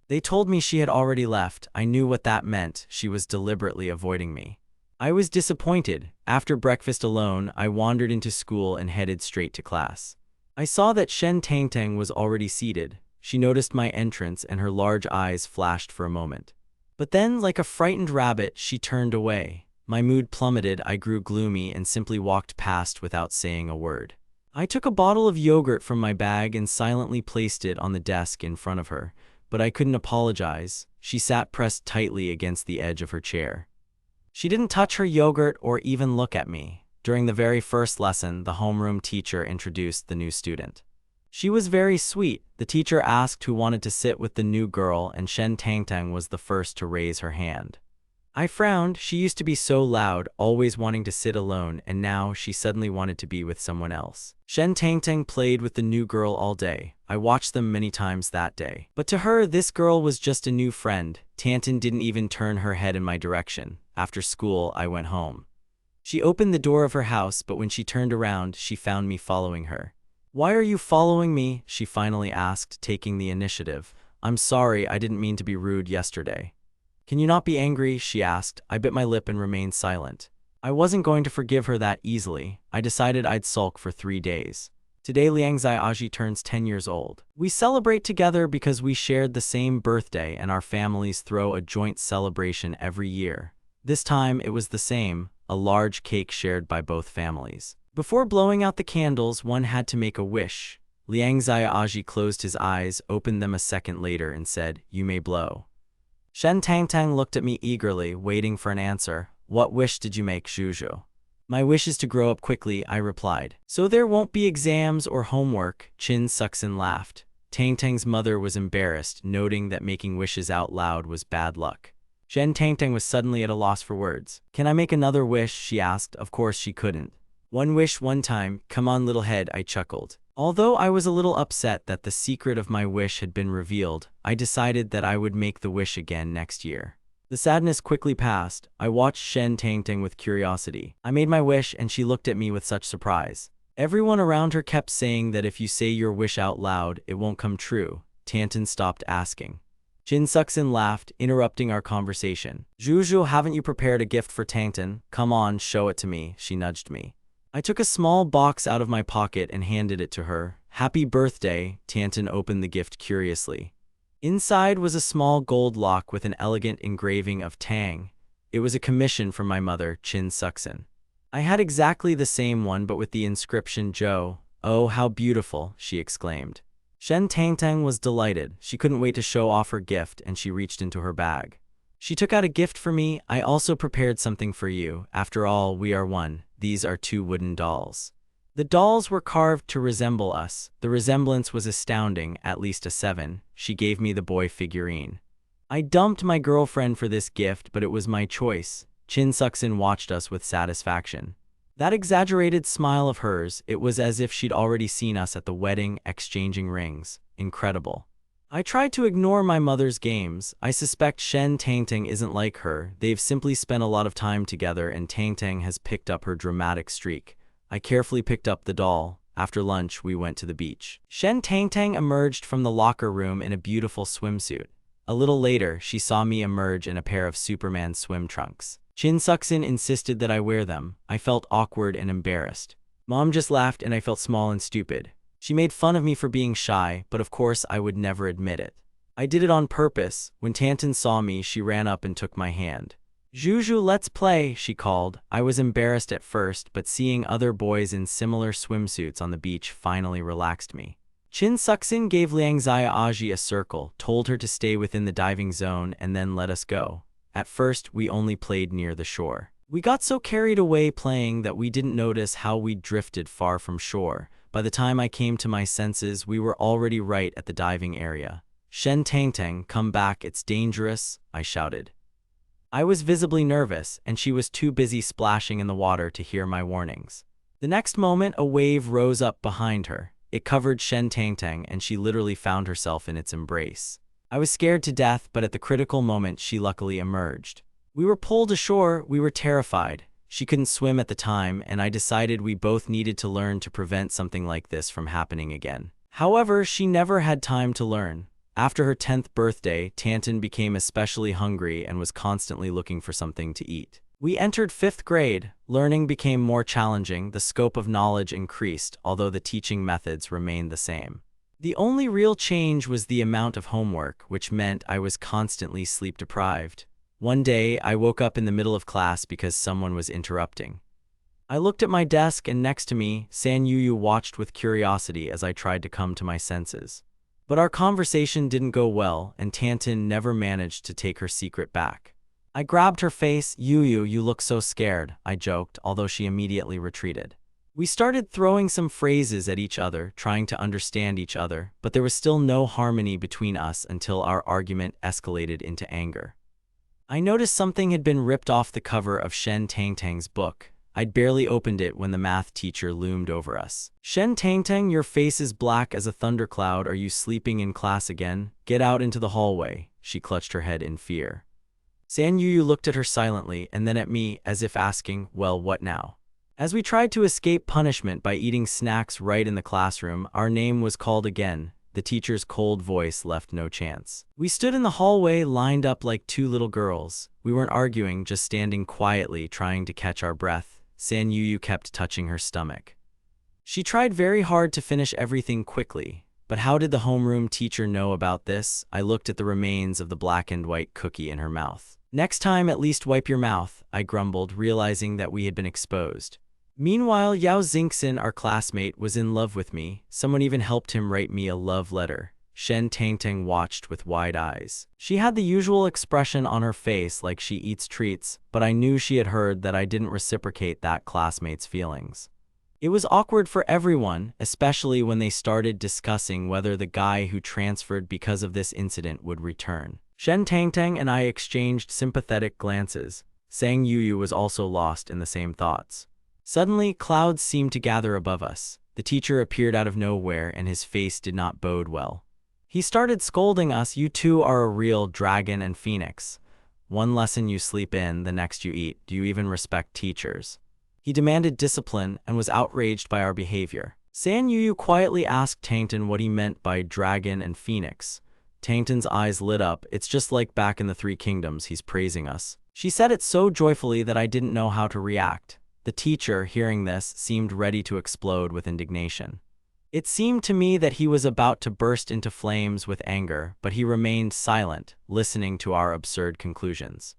They told me she had already left. I knew what that meant. She was deliberately avoiding me. I was disappointed. After breakfast alone, I wandered into school and headed straight to class. I saw that Shen Tangtang was already seated. She noticed my entrance and her large eyes flashed for a moment. But then, like a frightened rabbit, she turned away. My mood plummeted, I grew gloomy and simply walked past without saying a word. I took a bottle of yogurt from my bag and silently placed it on the desk in front of her, but I couldn't apologize. She sat pressed tightly against the edge of her chair. She didn't touch her yogurt or even look at me. During the very first lesson, the homeroom teacher introduced the new student. She was very sweet. The teacher asked who wanted to sit with the new girl, and Shen Tangtang was the first to raise her hand. I frowned. She used to be so loud, always wanting to sit alone, and now she suddenly wanted to be with someone else. Shen Tangtang played with the new girl all day. I watched them many times that day. But to her, this girl was just a new friend. Tantan didn't even turn her head in my direction. After school, I went home. She opened the door of her house, but when she turned around, she found me following her. "Why are you following me?" she finally asked, taking the initiative. "I'm sorry, I didn't mean to be rude yesterday." "Can you not be angry?" she asked. I bit my lip and remained silent. I wasn't going to forgive her that easily. I decided I'd sulk for 3 days. Today Liang Xiaoji turns 10 years old. We celebrate together because we shared the same birthday and our families throw a joint celebration every year. This time it was the same, a large cake shared by both families. Before blowing out the candles, one had to make a wish. Liang Xiaoji closed his eyes, opened them a second later, and said, "You may blow." Shen Tangtang looked at me eagerly, waiting for an answer. "What wish did you make, Zhuzhu?" "My wish is to grow up quickly," I replied. "So there won't be exams or homework," Chin Suxin laughed. Tang Tang's mother was embarrassed, noting that making wishes out loud was bad luck. Tang Tang was suddenly at a loss for words. "Can I make another wish?" she asked. Of course she couldn't. "One wish, one time. Come on, little head," I chuckled. Although I was a little upset that the secret of my wish had been revealed, I decided that I would make the wish again next year. The sadness quickly passed. I watched Tang Tang with curiosity. I made my wish and she looked at me with such surprise. Everyone around her kept saying that if you say your wish out loud, it won't come true. Tantan stopped asking. Jin Suxin laughed, interrupting our conversation. "Juju, haven't you prepared a gift for Tantan? Come on, show it to me," she nudged me. I took a small box out of my pocket and handed it to her. "Happy birthday." Tantan opened the gift curiously. Inside was a small gold lock with an elegant engraving of Tang. It was a commission from my mother, Jin Suxin. I had exactly the same one but with the inscription Joe. "Oh, how beautiful," she exclaimed. Tang Tang was delighted. She couldn't wait to show off her gift and she reached into her bag. She took out a gift for me. "I also prepared something for you. After all, we are one. These are 2 wooden dolls." The dolls were carved to resemble us. The resemblance was astounding, at least a 7. She gave me the boy figurine. I dumped my girlfriend for this gift, but it was my choice. Jin Suxin watched us with satisfaction. That exaggerated smile of hers, it was as if she'd already seen us at the wedding, exchanging rings. Incredible. I tried to ignore my mother's games. I suspect Tang Tang isn't like her. They've simply spent a lot of time together and Tang Tang has picked up her dramatic streak. I carefully picked up the doll. After lunch, we went to the beach. Tang Tang emerged from the locker room in a beautiful swimsuit. A little later, she saw me emerge in a pair of Superman swim trunks. Jin Suxin insisted that I wear them. I felt awkward and embarrassed. Mom just laughed and I felt small and stupid. She made fun of me for being shy, but of course I would never admit it. I did it on purpose. When Tantan saw me, she ran up and took my hand. "Juju, let's play," she called. I was embarrassed at first, but seeing other boys in similar swimsuits on the beach finally relaxed me. Jin Suxin gave Liang Xia Aji a circle, told her to stay within the diving zone, and then let us go. At first, we only played near the shore. We got so carried away playing that we didn't notice how we drifted far from shore. By the time I came to my senses, we were already right at the diving area. "Tang Tang, come back, it's dangerous," I shouted. I was visibly nervous, and she was too busy splashing in the water to hear my warnings. The next moment, a wave rose up behind her. It covered Tang Tang, and she literally found herself in its embrace. I was scared to death, but at the critical moment, she luckily emerged. We were pulled ashore. We were terrified. She couldn't swim at the time, and I decided we both needed to learn to prevent something like this from happening again. However, she never had time to learn. After her 10th birthday, Tantan became especially hungry and was constantly looking for something to eat. We entered 5th grade. Learning became more challenging. The scope of knowledge increased, although the teaching methods remained the same. The only real change was the amount of homework, which meant I was constantly sleep-deprived. One day, I woke up in the middle of class because someone was interrupting. I looked at my desk and next to me, San Yuyu watched with curiosity as I tried to come to my senses. But our conversation didn't go well, and Tantan never managed to take her secret back. I grabbed her face. "Yuyu, you look so scared," I joked, although she immediately retreated. We started throwing some phrases at each other, trying to understand each other, but there was still no harmony between us until our argument escalated into anger. I noticed something had been ripped off the cover of Tang Tang's book. I'd barely opened it when the math teacher loomed over us. "Tang Tang, your face is black as a thundercloud. Are you sleeping in class again? Get out into the hallway." She clutched her head in fear. San Yuyu looked at her silently and then at me as if asking, "Well, what now?" As we tried to escape punishment by eating snacks right in the classroom, our name was called again. The teacher's cold voice left no chance. We stood in the hallway, lined up like 2 little girls. We weren't arguing, just standing quietly, trying to catch our breath. San Yuyu kept touching her stomach. She tried very hard to finish everything quickly. But how did the homeroom teacher know about this? I looked at the remains of the black and white cookie in her mouth. "Next time, at least wipe your mouth," I grumbled, realizing that we had been exposed. Meanwhile, Yao Xingxin, our classmate, was in love with me. Someone even helped him write me a love letter. Tang Tang watched with wide eyes. She had the usual expression on her face like she eats treats, but I knew she had heard that I didn't reciprocate that classmate's feelings. It was awkward for everyone, especially when they started discussing whether the guy who transferred because of this incident would return. Shen Tangtang and I exchanged sympathetic glances. Sang Yuyu was also lost in the same thoughts. Suddenly, clouds seemed to gather above us. The teacher appeared out of nowhere and his face did not bode well. He started scolding us. "You two are a real dragon and phoenix. One lesson you sleep in, the next you eat. Do you even respect teachers?" He demanded discipline and was outraged by our behavior. San Yuyu quietly asked Tangtan what he meant by dragon and phoenix. Tangtan's eyes lit up. "It's just like back in the Three Kingdoms, he's praising us." She said it so joyfully that I didn't know how to react. The teacher, hearing this, seemed ready to explode with indignation. It seemed to me that he was about to burst into flames with anger, but he remained silent, listening to our absurd conclusions.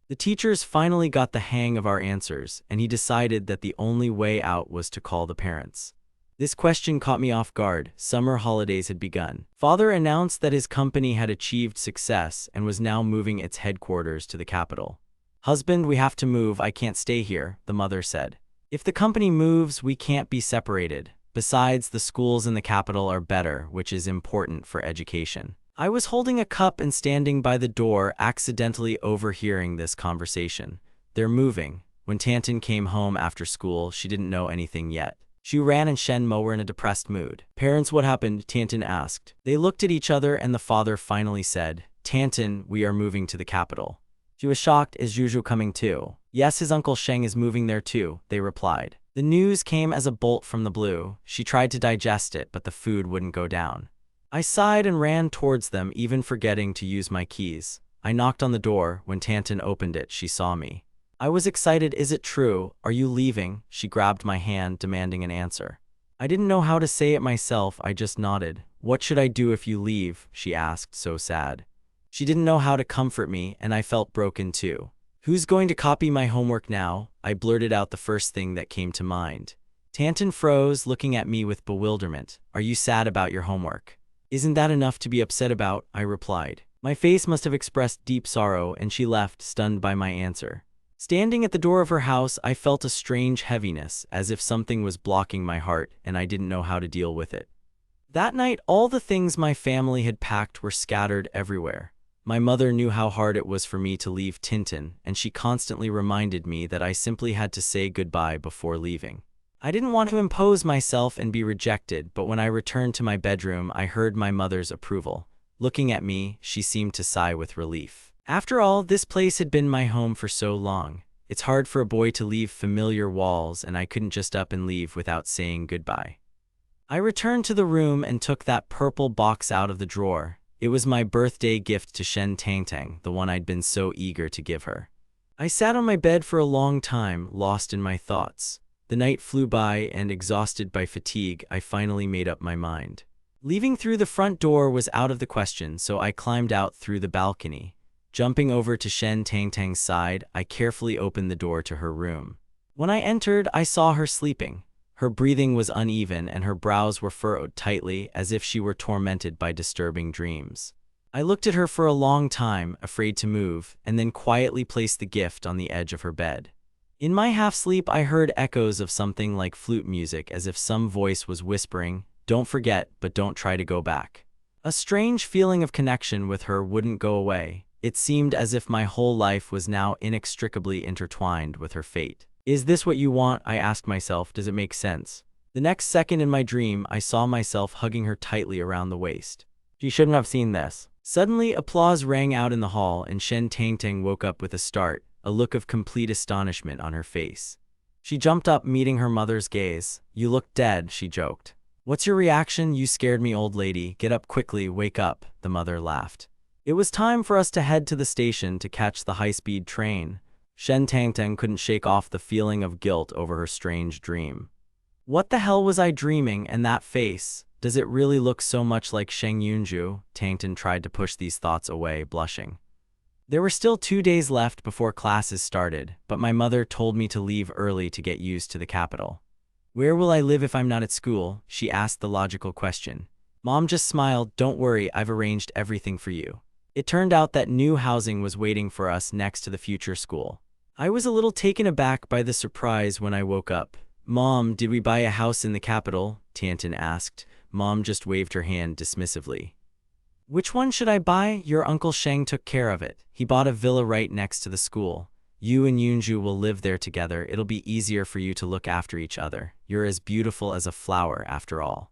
The teachers finally got the hang of our answers, and he decided that the only way out was to call the parents. This question caught me off guard. Summer holidays had begun. Father announced that his company had achieved success and was now moving its headquarters to the capital. "Husband, we have to move. I can't stay here," the mother said. "If the company moves, we can't be separated. Besides, the schools in the capital are better, which is important for education." I was holding a cup and standing by the door, accidentally overhearing this conversation. "They're moving." When Tantan came home after school, she didn't know anything yet. Shu Ran and Shen Mo were in a depressed mood. "Parents, what happened?" Tantan asked. They looked at each other and the father finally said, "Tantan, we are moving to the capital." She was shocked. "Is Juju coming too?" "Yes, his uncle Sheng is moving there too," they replied. The news came as a bolt from the blue. She tried to digest it, but the food wouldn't go down. I sighed and ran towards them, even forgetting to use my keys. I knocked on the door. When Tantan opened it, she saw me. I was excited. "Is it true? Are you leaving?" She grabbed my hand, demanding an answer. I didn't know how to say it myself. I just nodded. "What should I do if you leave?" she asked, so sad. She didn't know how to comfort me, and I felt broken too. "Who's going to copy my homework now?" I blurted out the first thing that came to mind. Tantan froze, looking at me with bewilderment. "Are you sad about your homework?" "Isn't that enough to be upset about?" I replied. My face must have expressed deep sorrow, and she left, stunned by my answer. Standing at the door of her house, I felt a strange heaviness, as if something was blocking my heart, and I didn't know how to deal with it. That night, all the things my family had packed were scattered everywhere. My mother knew how hard it was for me to leave Tintin, and she constantly reminded me that I simply had to say goodbye before leaving. I didn't want to impose myself and be rejected, but when I returned to my bedroom, I heard my mother's approval. Looking at me, she seemed to sigh with relief. After all, this place had been my home for so long. It's hard for a boy to leave familiar walls, and I couldn't just up and leave without saying goodbye. I returned to the room and took that purple box out of the drawer. It was my birthday gift to Shen Tangtang, the one I'd been so eager to give her. I sat on my bed for a long time, lost in my thoughts. The night flew by, and exhausted by fatigue, I finally made up my mind. Leaving through the front door was out of the question, so I climbed out through the balcony. Jumping over to Shen Tangtang's side, I carefully opened the door to her room. When I entered, I saw her sleeping. Her breathing was uneven, and her brows were furrowed tightly, as if she were tormented by disturbing dreams. I looked at her for a long time, afraid to move, and then quietly placed the gift on the edge of her bed. In my half-sleep, I heard echoes of something like flute music, as if some voice was whispering, "Don't forget, but don't try to go back." A strange feeling of connection with her wouldn't go away. It seemed as if my whole life was now inextricably intertwined with her fate. "Is this what you want?" I asked myself. "Does it make sense?" The next second in my dream, I saw myself hugging her tightly around the waist. She shouldn't have seen this. Suddenly, applause rang out in the hall, and Shen Tangtang woke up with a start, a look of complete astonishment on her face. She jumped up, meeting her mother's gaze. "You look dead," she joked. "What's your reaction? You scared me, old lady. Get up quickly, wake up," the mother laughed. It was time for us to head to the station to catch the high-speed train. Shen Tangtang couldn't shake off the feeling of guilt over her strange dream. What the hell was I dreaming? And that face? Does it really look so much like Sheng Yunju? Tangtan tried to push these thoughts away, blushing. There were still 2 days left before classes started, but my mother told me to leave early to get used to the capital. "Where will I live if I'm not at school?" she asked the logical question. Mom just smiled. "Don't worry, I've arranged everything for you." It turned out that new housing was waiting for us next to the future school. I was a little taken aback by the surprise when I woke up. Mom, did we buy a house in the capital? Tiantin asked. Mom just waved her hand dismissively. Which one should I buy? Your Uncle Sheng took care of it. He bought a villa right next to the school. You and Yunju will live there together. It'll be easier for you to look after each other. You're as beautiful as a flower, after all.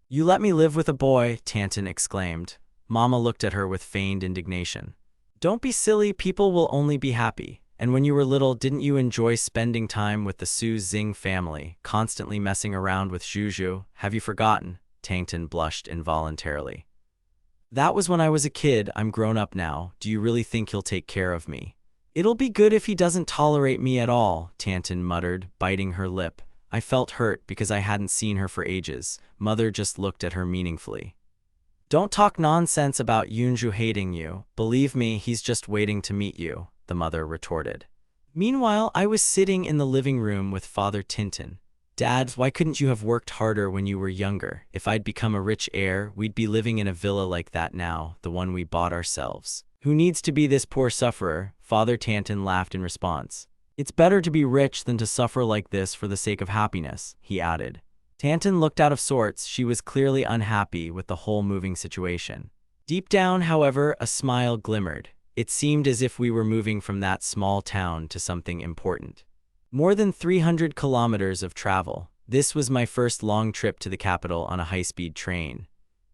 You let me live with a boy, Tiantin exclaimed. Mama looked at her with feigned indignation. Don't be silly, people will only be happy. And when you were little, didn't you enjoy spending time with the Su Xing family, constantly messing around with Zhuju? Have you forgotten? Tiantin blushed involuntarily. That was when I was a kid. I'm grown up now. Do you really think he'll take care of me? It'll be good if he doesn't tolerate me at all, Tiantin muttered, biting her lip. I felt hurt because I hadn't seen her for ages. Mother just looked at her meaningfully. Don't talk nonsense about Yunju hating you. Believe me, he's just waiting to meet you, the mother retorted. Meanwhile, I was sitting in the living room with Father Tintin. Dad, why couldn't you have worked harder when you were younger? If I'd become a rich heir, we'd be living in a villa like that now, the one we bought ourselves. Who needs to be this poor sufferer? Father Tiantin laughed in response. It's better to be rich than to suffer like this for the sake of happiness, he added. Tiantin looked out of sorts. She was clearly unhappy with the whole moving situation. Deep down, however, a smile glimmered. It seemed as if we were moving from that small town to something important. More than 300 kilometers of travel. This was my first long trip to the capital on a high-speed train.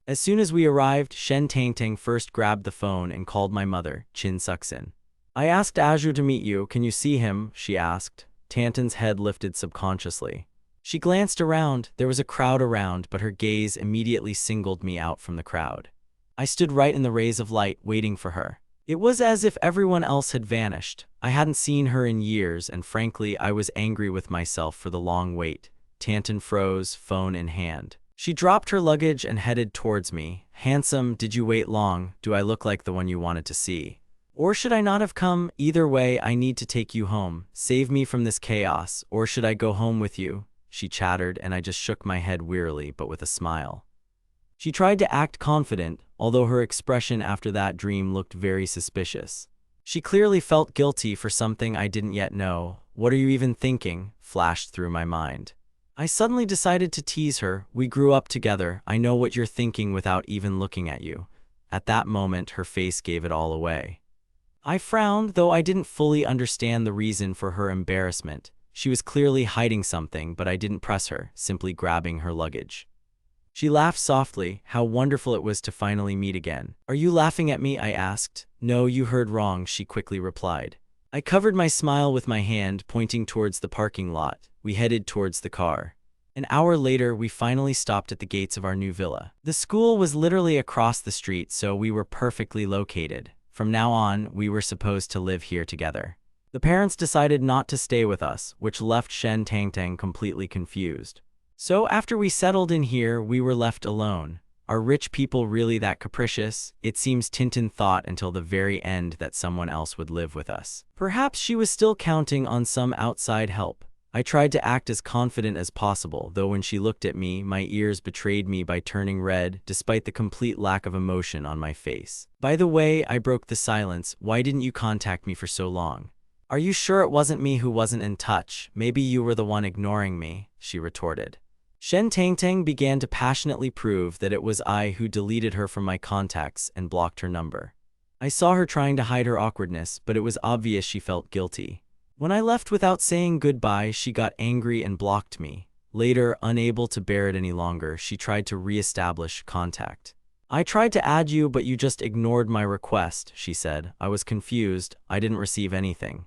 As soon as we arrived, Shen Tangtang first grabbed the phone and called my mother, Qin Suxin. I asked Azhu to meet you. Can you see him? She asked. Tiantin's head lifted subconsciously. She glanced around. There was a crowd around, but her gaze immediately singled me out from the crowd. I stood right in the rays of light, waiting for her. It was as if everyone else had vanished. I hadn't seen her in years, and frankly, I was angry with myself for the long wait. Tiantin froze, phone in hand. She dropped her luggage and headed towards me. Handsome, did you wait long? Do I look like the one you wanted to see? Or should I not have come? Either way, I need to take you home. Save me from this chaos. Or should I go home with you? She chattered, and I just shook my head wearily, but with a smile. She tried to act confident, although her expression after that dream looked very suspicious. She clearly felt guilty for something I didn't yet know. What are you even thinking? Flashed through my mind. I suddenly decided to tease her. We grew up together. I know what you're thinking without even looking at you. At that moment, her face gave it all away. I frowned, though I didn't fully understand the reason for her embarrassment. She was clearly hiding something, but I didn't press her, simply grabbing her luggage. She laughed softly. How wonderful it was to finally meet again. Are you laughing at me? I asked. No, you heard wrong, she quickly replied. I covered my smile with my hand, pointing towards the parking lot. We headed towards the car. An hour later, we finally stopped at the gates of our new villa. The school was literally across the street, so we were perfectly located. From now on, we were supposed to live here together. The parents decided not to stay with us, which left Shen Tangtang completely confused. So after we settled in here, we were left alone. Are rich people really that capricious? It seems Tintin thought until the very end that someone else would live with us. Perhaps she was still counting on some outside help. I tried to act as confident as possible, though when she looked at me, my ears betrayed me by turning red, despite the complete lack of emotion on my face. By the way, I broke the silence. Why didn't you contact me for so long? Are you sure it wasn't me who wasn't in touch? Maybe you were the one ignoring me, she retorted. Shen Tangtang began to passionately prove that it was I who deleted her from my contacts and blocked her number. I saw her trying to hide her awkwardness, but it was obvious she felt guilty. When I left without saying goodbye, she got angry and blocked me. Later, unable to bear it any longer, she tried to re-establish contact. I tried to add you, but you just ignored my request, she said. I was confused. I didn't receive anything.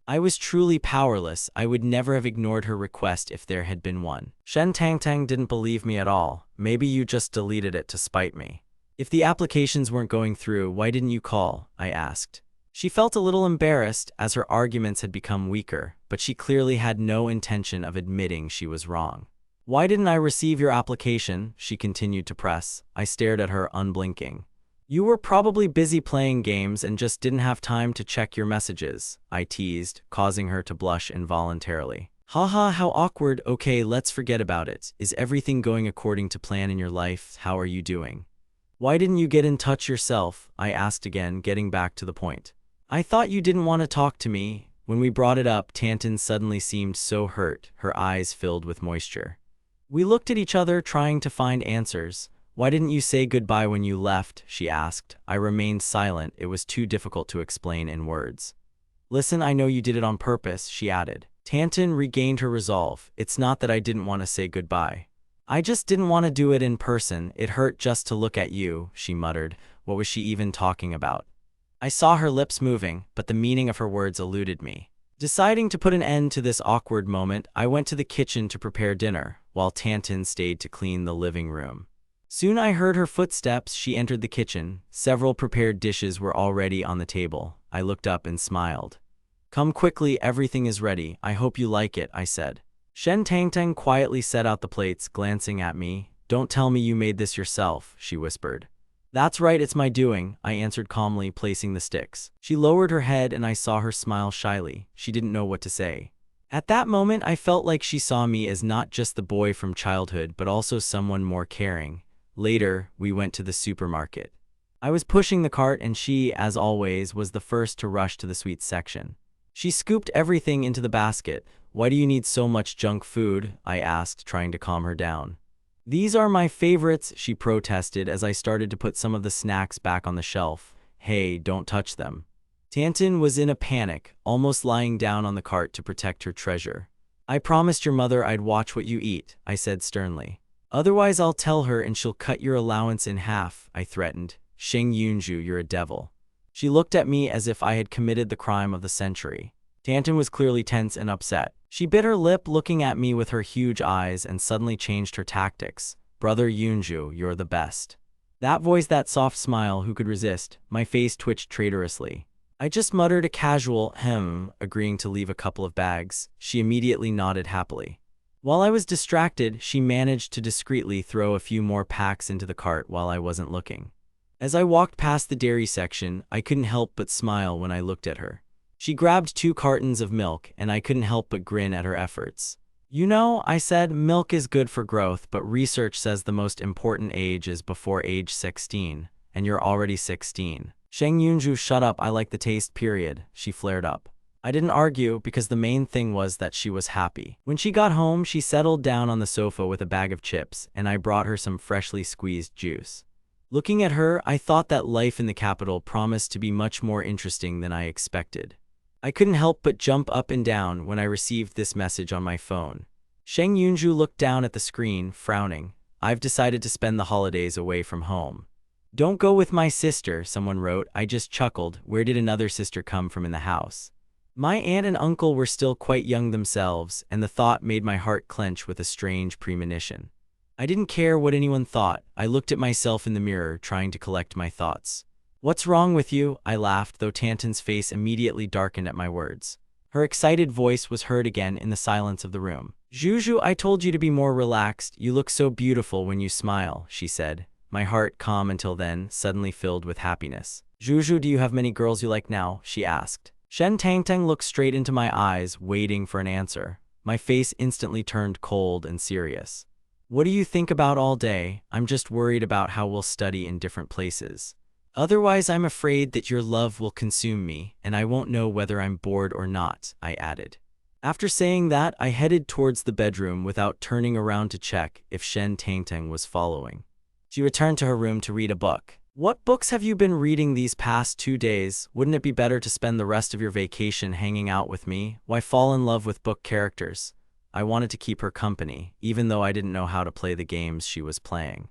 I was truly powerless. I would never have ignored her request if there had been one. Shen Tangtang didn't believe me at all. Maybe you just deleted it to spite me. If the applications weren't going through, why didn't you call? I asked. She felt a little embarrassed as her arguments had become weaker, but she clearly had no intention of admitting she was wrong. Why didn't I receive your application? She continued to press. I stared at her, unblinking. You were probably busy playing games and just didn't have time to check your messages, I teased, causing her to blush involuntarily. Haha, how awkward. Okay, let's forget about it. Is everything going according to plan in your life? How are you doing? Why didn't you get in touch yourself? I asked again, getting back to the point. I thought you didn't want to talk to me. When we brought it up, Tantan suddenly seemed so hurt, her eyes filled with moisture. We looked at each other, trying to find answers. "Why didn't you say goodbye when you left?" she asked. I remained silent. It was too difficult to explain in words. "Listen, I know you did it on purpose," she added. Tantan regained her resolve. "It's not that I didn't want to say goodbye. I just didn't want to do it in person. It hurt just to look at you," she muttered. What was she even talking about? I saw her lips moving, but the meaning of her words eluded me. Deciding to put an end to this awkward moment, I went to the kitchen to prepare dinner, while Tantan stayed to clean the living room. Soon I heard her footsteps. She entered the kitchen. Several prepared dishes were already on the table. I looked up and smiled. "Come quickly, everything is ready. I hope you like it," I said. Shen Tangtang quietly set out the plates, glancing at me. "Don't tell me you made this yourself," she whispered. "That's right, it's my doing," I answered calmly, placing the sticks. She lowered her head and I saw her smile shyly. She didn't know what to say. At that moment, I felt like she saw me as not just the boy from childhood, but also someone more caring. Later, we went to the supermarket. I was pushing the cart and she, as always, was the first to rush to the sweets section. She scooped everything into the basket. "Why do you need so much junk food?" I asked, trying to calm her down. "These are my favorites," she protested as I started to put some of the snacks back on the shelf. "Hey, don't touch them." Tantan was in a panic, almost lying down on the cart to protect her treasure. "I promised your mother I'd watch what you eat," I said sternly. "Otherwise I'll tell her and she'll cut your allowance in half," I threatened. "Sheng Yunju, you're a devil." She looked at me as if I had committed the crime of the century. Tantan was clearly tense and upset. She bit her lip, looking at me with her huge eyes, and suddenly changed her tactics. "Brother Yunju, you're the best." That voice, that soft smile, who could resist? My face twitched traitorously. I just muttered a casual agreeing to leave a couple of bags. She immediately nodded happily. While I was distracted, she managed to discreetly throw a few more packs into the cart while I wasn't looking. As I walked past the dairy section, I couldn't help but smile when I looked at her. She grabbed 2 cartons of milk, and I couldn't help but grin at her efforts. "You know," I said, "milk is good for growth, but research says the most important age is before age 16, and you're already 16. Sheng Yunju, shut up, I like the taste, period," she flared up. I didn't argue, because the main thing was that she was happy. When she got home, she settled down on the sofa with a bag of chips, and I brought her some freshly squeezed juice. Looking at her, I thought that life in the capital promised to be much more interesting than I expected. I couldn't help but jump up and down when I received this message on my phone. Sheng Yunju looked down at the screen, frowning. "I've decided to spend the holidays away from home." "Don't go with my sister," someone wrote. I just chuckled. Where did another sister come from in the house? My aunt and uncle were still quite young themselves, and the thought made my heart clench with a strange premonition. I didn't care what anyone thought. I looked at myself in the mirror, trying to collect my thoughts. "What's wrong with you?" I laughed, though Tantan's face immediately darkened at my words. Her excited voice was heard again in the silence of the room. "Juju, I told you to be more relaxed. You look so beautiful when you smile," she said. My heart, calm until then, suddenly filled with happiness. "Juju, do you have many girls you like now?" she asked. Shen Tangtang looked straight into my eyes, waiting for an answer. My face instantly turned cold and serious. "What do you think about all day?" "I'm just worried about how we'll study in different places. Otherwise, I'm afraid that your love will consume me, and I won't know whether I'm bored or not," I added. After saying that, I headed towards the bedroom without turning around to check if Shen Tangtang was following. She returned to her room to read a book. "What books have you been reading these past 2 days? Wouldn't it be better to spend the rest of your vacation hanging out with me? Why fall in love with book characters?" I wanted to keep her company, even though I didn't know how to play the games she was playing.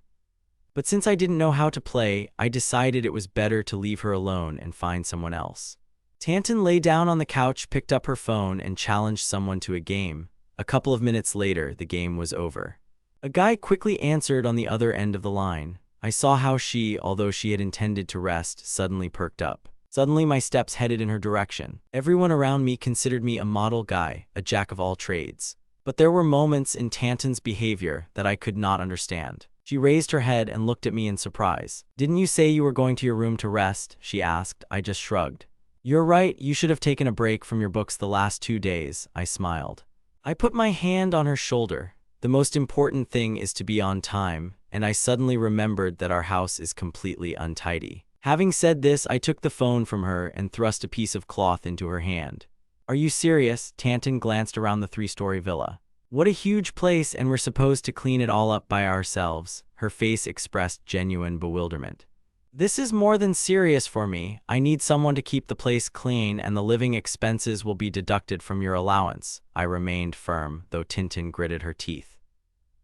But since I didn't know how to play, I decided it was better to leave her alone and find someone else. Tantan lay down on the couch, picked up her phone, and challenged someone to a game. A couple of minutes later, the game was over. A guy quickly answered on the other end of the line. I saw how she, although she had intended to rest, suddenly perked up. Suddenly, my steps headed in her direction. Everyone around me considered me a model guy, a jack of all trades. But there were moments in Tantan's behavior that I could not understand. She raised her head and looked at me in surprise. "Didn't you say you were going to your room to rest?" she asked. I just shrugged. "You're right, you should have taken a break from your books the last 2 days, I smiled. I put my hand on her shoulder. "The most important thing is to be on time," and I suddenly remembered that our house is completely untidy. Having said this, I took the phone from her and thrust a piece of cloth into her hand. Are you serious? Tantan glanced around the three-story villa. What a huge place, and we're supposed to clean it all up by ourselves. Her face expressed genuine bewilderment. This is more than serious for me. I need someone to keep the place clean, and the living expenses will be deducted from your allowance. I remained firm, though Tintin gritted her teeth.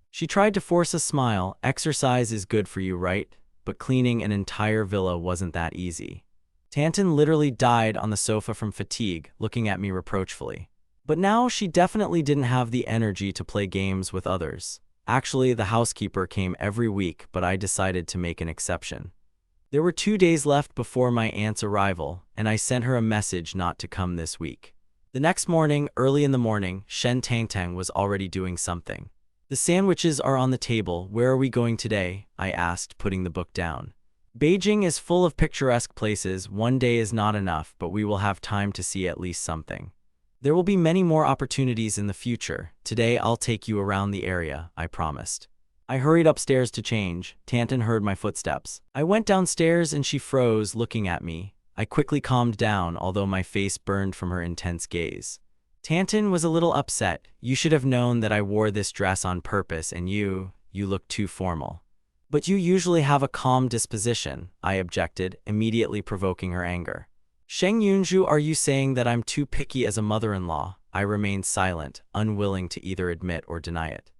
She tried to force a smile. Exercise is good for you, right? But cleaning an entire villa wasn't that easy. Tantan literally died on the sofa from fatigue, looking at me reproachfully. But now she definitely didn't have the energy to play games with others. Actually, the housekeeper came every week, but I decided to make an exception. There were 2 days left before my aunt's arrival, and I sent her a message not to come this week. The next morning, early in the morning, Shen Tangtang was already doing something. The sandwiches are on the table. Where are we going today? I asked, putting the book down. Beijing is full of picturesque places. One day is not enough, but we will have time to see at least something. There will be many more opportunities in the future. Today I'll take you around the area, I promised. I hurried upstairs to change. Tantan heard my footsteps. I went downstairs and she froze, looking at me. I quickly calmed down, although my face burned from her intense gaze. Tantan was a little upset. You should have known that I wore this dress on purpose, and you look too formal. But you usually have a calm disposition, I objected, immediately provoking her anger. Sheng Yunju, are you saying that I'm too picky as a mother-in-law? I remained silent, unwilling to either admit or deny it.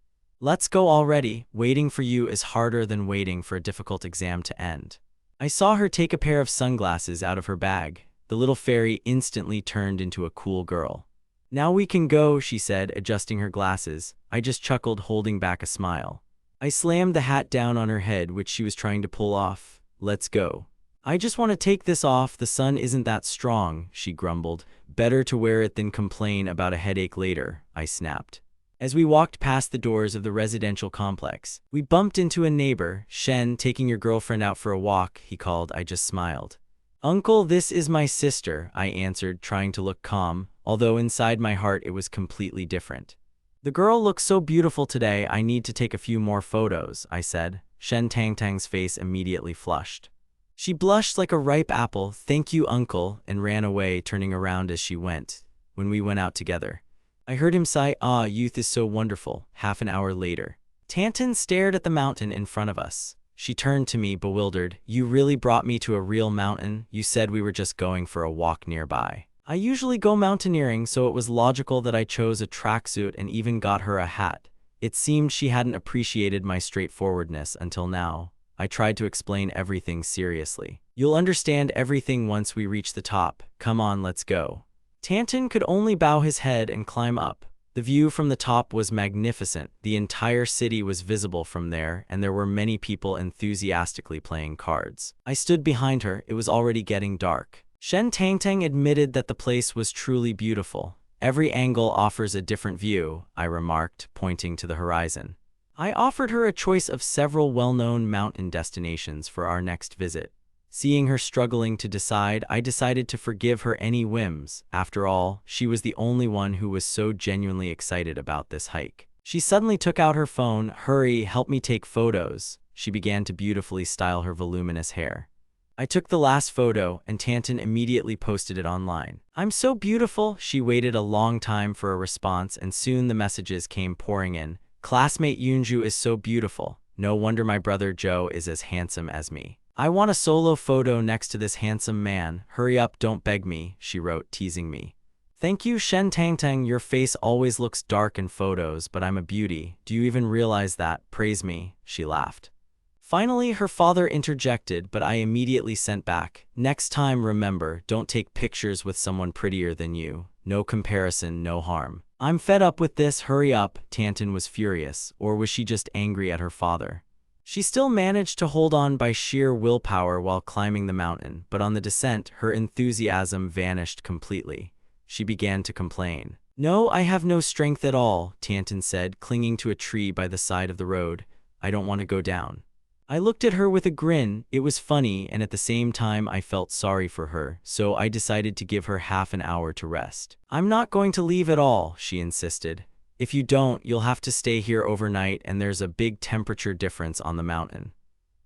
Let's go already. Waiting for you is harder than waiting for a difficult exam to end. I saw her take a pair of sunglasses out of her bag. The little fairy instantly turned into a cool girl. Now we can go, she said, adjusting her glasses. I just chuckled, holding back a smile. I slammed the hat down on her head, which she was trying to pull off. Let's go. I just want to take this off. The sun isn't that strong, she grumbled. Better to wear it than complain about a headache later, I snapped. As we walked past the doors of the residential complex, we bumped into a neighbor. Shen, taking your girlfriend out for a walk, he called. I just smiled. Uncle, this is my sister, I answered, trying to look calm, although inside my heart it was completely different. The girl looks so beautiful today. I need to take a few more photos, I said. Shen Tangtang's face immediately flushed. She blushed like a ripe apple. Thank you, uncle, and ran away, turning around as she went. When we went out together, I heard him sigh, ah, youth is so wonderful. Half an hour later, Tantan stared at the mountain in front of us. She turned to me, bewildered. You really brought me to a real mountain? You said we were just going for a walk nearby. I usually go mountaineering, so it was logical that I chose a tracksuit and even got her a hat. It seemed she hadn't appreciated my straightforwardness until now. I tried to explain everything seriously. You'll understand everything once we reach the top. Come on, let's go. Tantan could only bow his head and climb up. The view from the top was magnificent. The entire city was visible from there, and there were many people enthusiastically playing cards. I stood behind her. It was already getting dark. Shen Tangtang admitted that the place was truly beautiful. Every angle offers a different view, I remarked, pointing to the horizon. I offered her a choice of several well-known mountain destinations for our next visit. Seeing her struggling to decide, I decided to forgive her any whims. After all, she was the only one who was so genuinely excited about this hike. She suddenly took out her phone. Hurry, help me take photos. She began to beautifully style her voluminous hair. I took the last photo, and Tantan immediately posted it online. I'm so beautiful. She waited a long time for a response, and soon the messages came pouring in. Classmate Yunju is so beautiful. No wonder my brother Joe is as handsome as me. I want a solo photo next to this handsome man. Hurry up, don't beg me, she wrote, teasing me. Thank you, Shen Tangtang. Your face always looks dark in photos, but I'm a beauty. Do you even realize that? Praise me, she laughed. Finally, her father interjected, but I immediately sent back. Next time, remember, don't take pictures with someone prettier than you. No comparison, no harm. I'm fed up with this. Hurry up. Tantan was furious, or was she just angry at her father? She still managed to hold on by sheer willpower while climbing the mountain, but on the descent, her enthusiasm vanished completely. She began to complain. No, I have no strength at all, Tantan said, clinging to a tree by the side of the road. I don't want to go down. I looked at her with a grin. It was funny, and at the same time I felt sorry for her, so I decided to give her half an hour to rest. I'm not going to leave at all, she insisted. If you don't, you'll have to stay here overnight, and there's a big temperature difference on the mountain.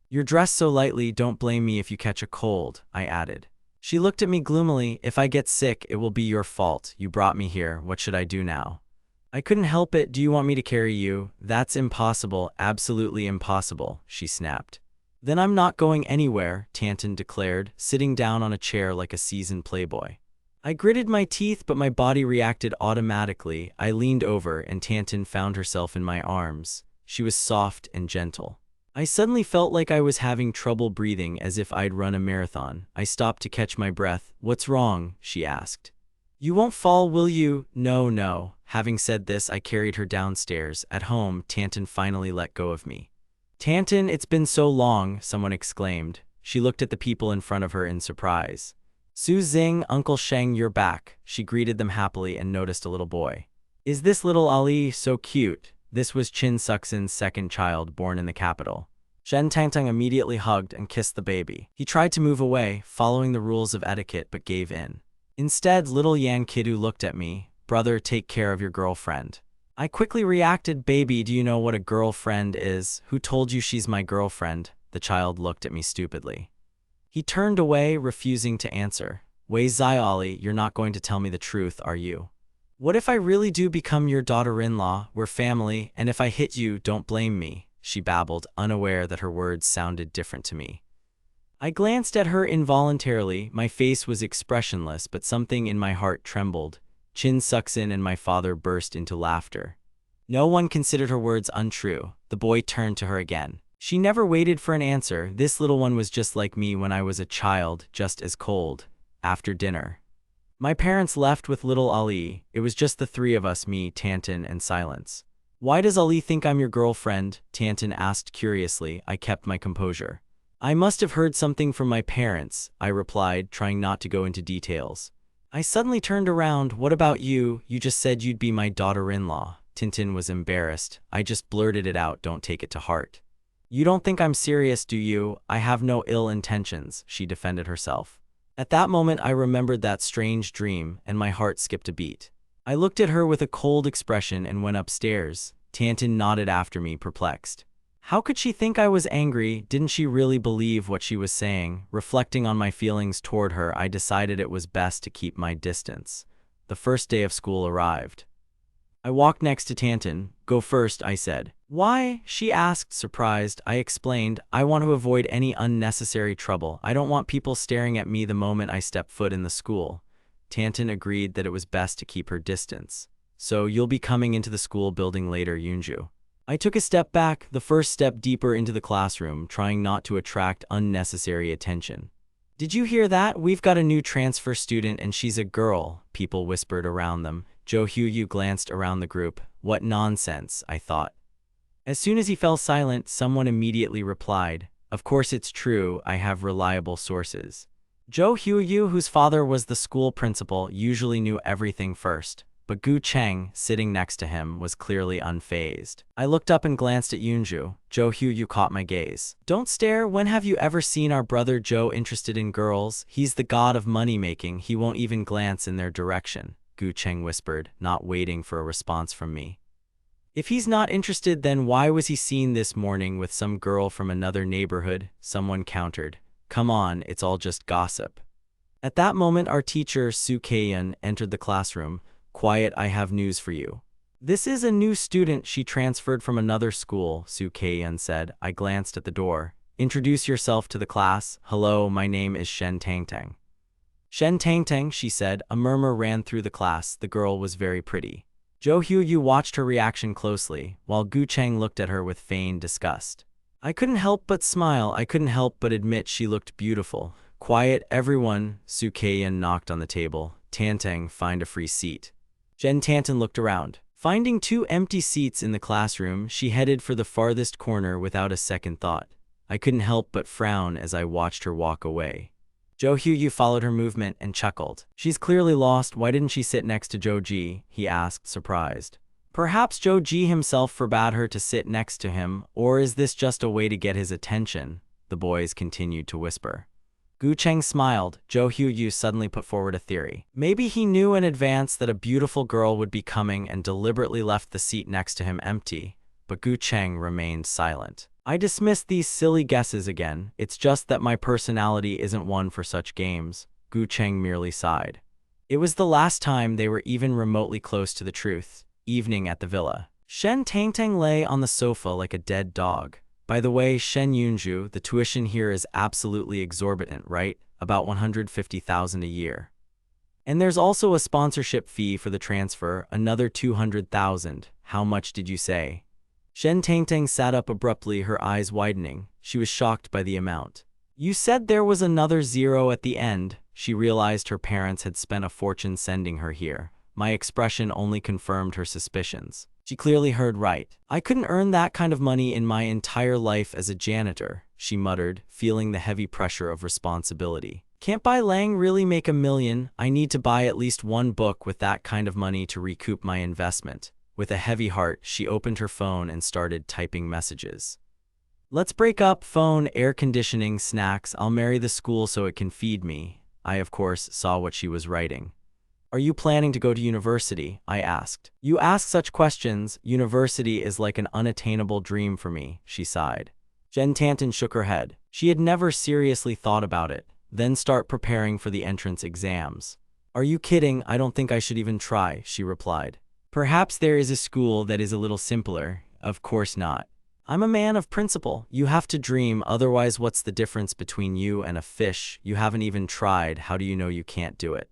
You're dressed so lightly, don't blame me if you catch a cold, I added. She looked at me gloomily. If I get sick, it will be your fault. You brought me here. What should I do now? I couldn't help it. Do you want me to carry you? That's impossible. Absolutely impossible, she snapped. Then I'm not going anywhere, Tantan declared, sitting down on a chair like a seasoned playboy. I gritted my teeth, but my body reacted automatically. I leaned over, and Tantan found herself in my arms. She was soft and gentle. I suddenly felt like I was having trouble breathing, as if I'd run a marathon. I stopped to catch my breath. What's wrong? She asked. You won't fall, will you? No, no. Having said this, I carried her downstairs. At home, Tantan finally let go of me. Tantan, it's been so long, someone exclaimed. She looked at the people in front of her in surprise. Su Xing, Uncle Sheng, you're back. She greeted them happily and noticed a little boy. Is this little Ali so cute? This was Chin Suxin's second child, born in the capital. Shen Tangtang immediately hugged and kissed the baby. He tried to move away, following the rules of etiquette, but gave in. Instead, little Yan Kidu looked at me. Brother, take care of your girlfriend. I quickly reacted. Baby, do you know what a girlfriend is? Who told you she's my girlfriend? The child looked at me stupidly. He turned away, refusing to answer. Wei Xiaoli, you're not going to tell me the truth, are you? What if I really do become your daughter-in-law? We're family, and if I hit you, don't blame me, she babbled, unaware that her words sounded different to me. I glanced at her involuntarily. My face was expressionless, but something in my heart trembled. Chin Suxin and my father burst into laughter. No one considered her words untrue. The boy turned to her again. She never waited for an answer. This little one was just like me when I was a child, just as cold. After dinner, my parents left with little Ali. It was just the three of us, me, Tantan, and silence. Why does Ali think I'm your girlfriend? Tantan asked curiously. I kept my composure. I must have heard something from my parents, I replied, trying not to go into details. I suddenly turned around. What about you? You just said you'd be my daughter-in-law. Tintin was embarrassed. I just blurted it out. Don't take it to heart. You don't think I'm serious, do you? I have no ill intentions, she defended herself. At that moment, I remembered that strange dream, and my heart skipped a beat. I looked at her with a cold expression and went upstairs. Tantan nodded after me, perplexed. How could she think I was angry? Didn't she really believe what she was saying? Reflecting on my feelings toward her, I decided it was best to keep my distance. The first day of school arrived. I walked next to Tantan. Go first, I said. Why? She asked, surprised. I explained, I want to avoid any unnecessary trouble. I don't want people staring at me the moment I step foot in the school. Tantan agreed that it was best to keep her distance. So you'll be coming into the school building later, Yunju. I took a step back, the first step deeper into the classroom, trying not to attract unnecessary attention. Did you hear that? We've got a new transfer student and she's a girl, people whispered around them. Zhou Huyu glanced around the group. What nonsense, I thought. As soon as he fell silent, someone immediately replied, Of course it's true, I have reliable sources. Zhou Huyu, whose father was the school principal, usually knew everything first. But Gu Cheng, sitting next to him, was clearly unfazed. I looked up and glanced at Yunju. Zhou Huyu caught my gaze. Don't stare. When have you ever seen our brother Zhou interested in girls? He's the god of money-making. He won't even glance in their direction, Gu Cheng whispered, not waiting for a response from me. If he's not interested, then why was he seen this morning with some girl from another neighborhood? Someone countered. Come on, it's all just gossip. At that moment, our teacher, Su Keiyan, entered the classroom. Quiet, I have news for you. This is a new student. She transferred from another school, Su Keiyan said. I glanced at the door. Introduce yourself to the class. Hello, my name is Shen Tangtang. Shen Tangtang, she said. A murmur ran through the class. The girl was very pretty. Zhou Huyu watched her reaction closely, while Gu Cheng looked at her with feigned disgust. I couldn't help but smile. I couldn't help but admit she looked beautiful. Quiet, everyone, Su Keiyan knocked on the table. Tangtang, find a free seat. Shen Tantan looked around. Finding 2 empty seats in the classroom, she headed for the farthest corner without a second thought. I couldn't help but frown as I watched her walk away. Zhou Huyu followed her movement and chuckled. She's clearly lost. Why didn't she sit next to Zhou Ji? He asked, surprised. Perhaps Zhou Ji himself forbade her to sit next to him, or is this just a way to get his attention? The boys continued to whisper. Gu Cheng smiled. Zhou Huyu suddenly put forward a theory. Maybe he knew in advance that a beautiful girl would be coming and deliberately left the seat next to him empty, but Gu Cheng remained silent. I dismissed these silly guesses again. It's just that my personality isn't one for such games, Gu Cheng merely sighed. It was the last time they were even remotely close to the truth. Evening at the villa. Shen Tangtang lay on the sofa like a dead dog. By the way, Shen Yunju, the tuition here is absolutely exorbitant, right? About 150,000 a year. And there's also a sponsorship fee for the transfer, another 200,000. How much did you say? Shen Tangtang sat up abruptly, her eyes widening. She was shocked by the amount. You said there was another zero at the end. She realized her parents had spent a fortune sending her here. My expression only confirmed her suspicions. She clearly heard right. I couldn't earn that kind of money in my entire life as a janitor, she muttered, feeling the heavy pressure of responsibility. Can't Bai Lang really make $1 million? I need to buy at least one book with that kind of money to recoup my investment. With a heavy heart, she opened her phone and started typing messages. Let's break up, phone, air conditioning, snacks, I'll marry the school so it can feed me. I, of course, saw what she was writing. Are you planning to go to university? I asked. You ask such questions. University is like an unattainable dream for me, she sighed. Jen Tanton shook her head. She had never seriously thought about it. Then start preparing for the entrance exams. Are you kidding? I don't think I should even try, she replied. Perhaps there is a school that is a little simpler. Of course not. I'm a man of principle. You have to dream, otherwise what's the difference between you and a fish? You haven't even tried, how do you know you can't do it?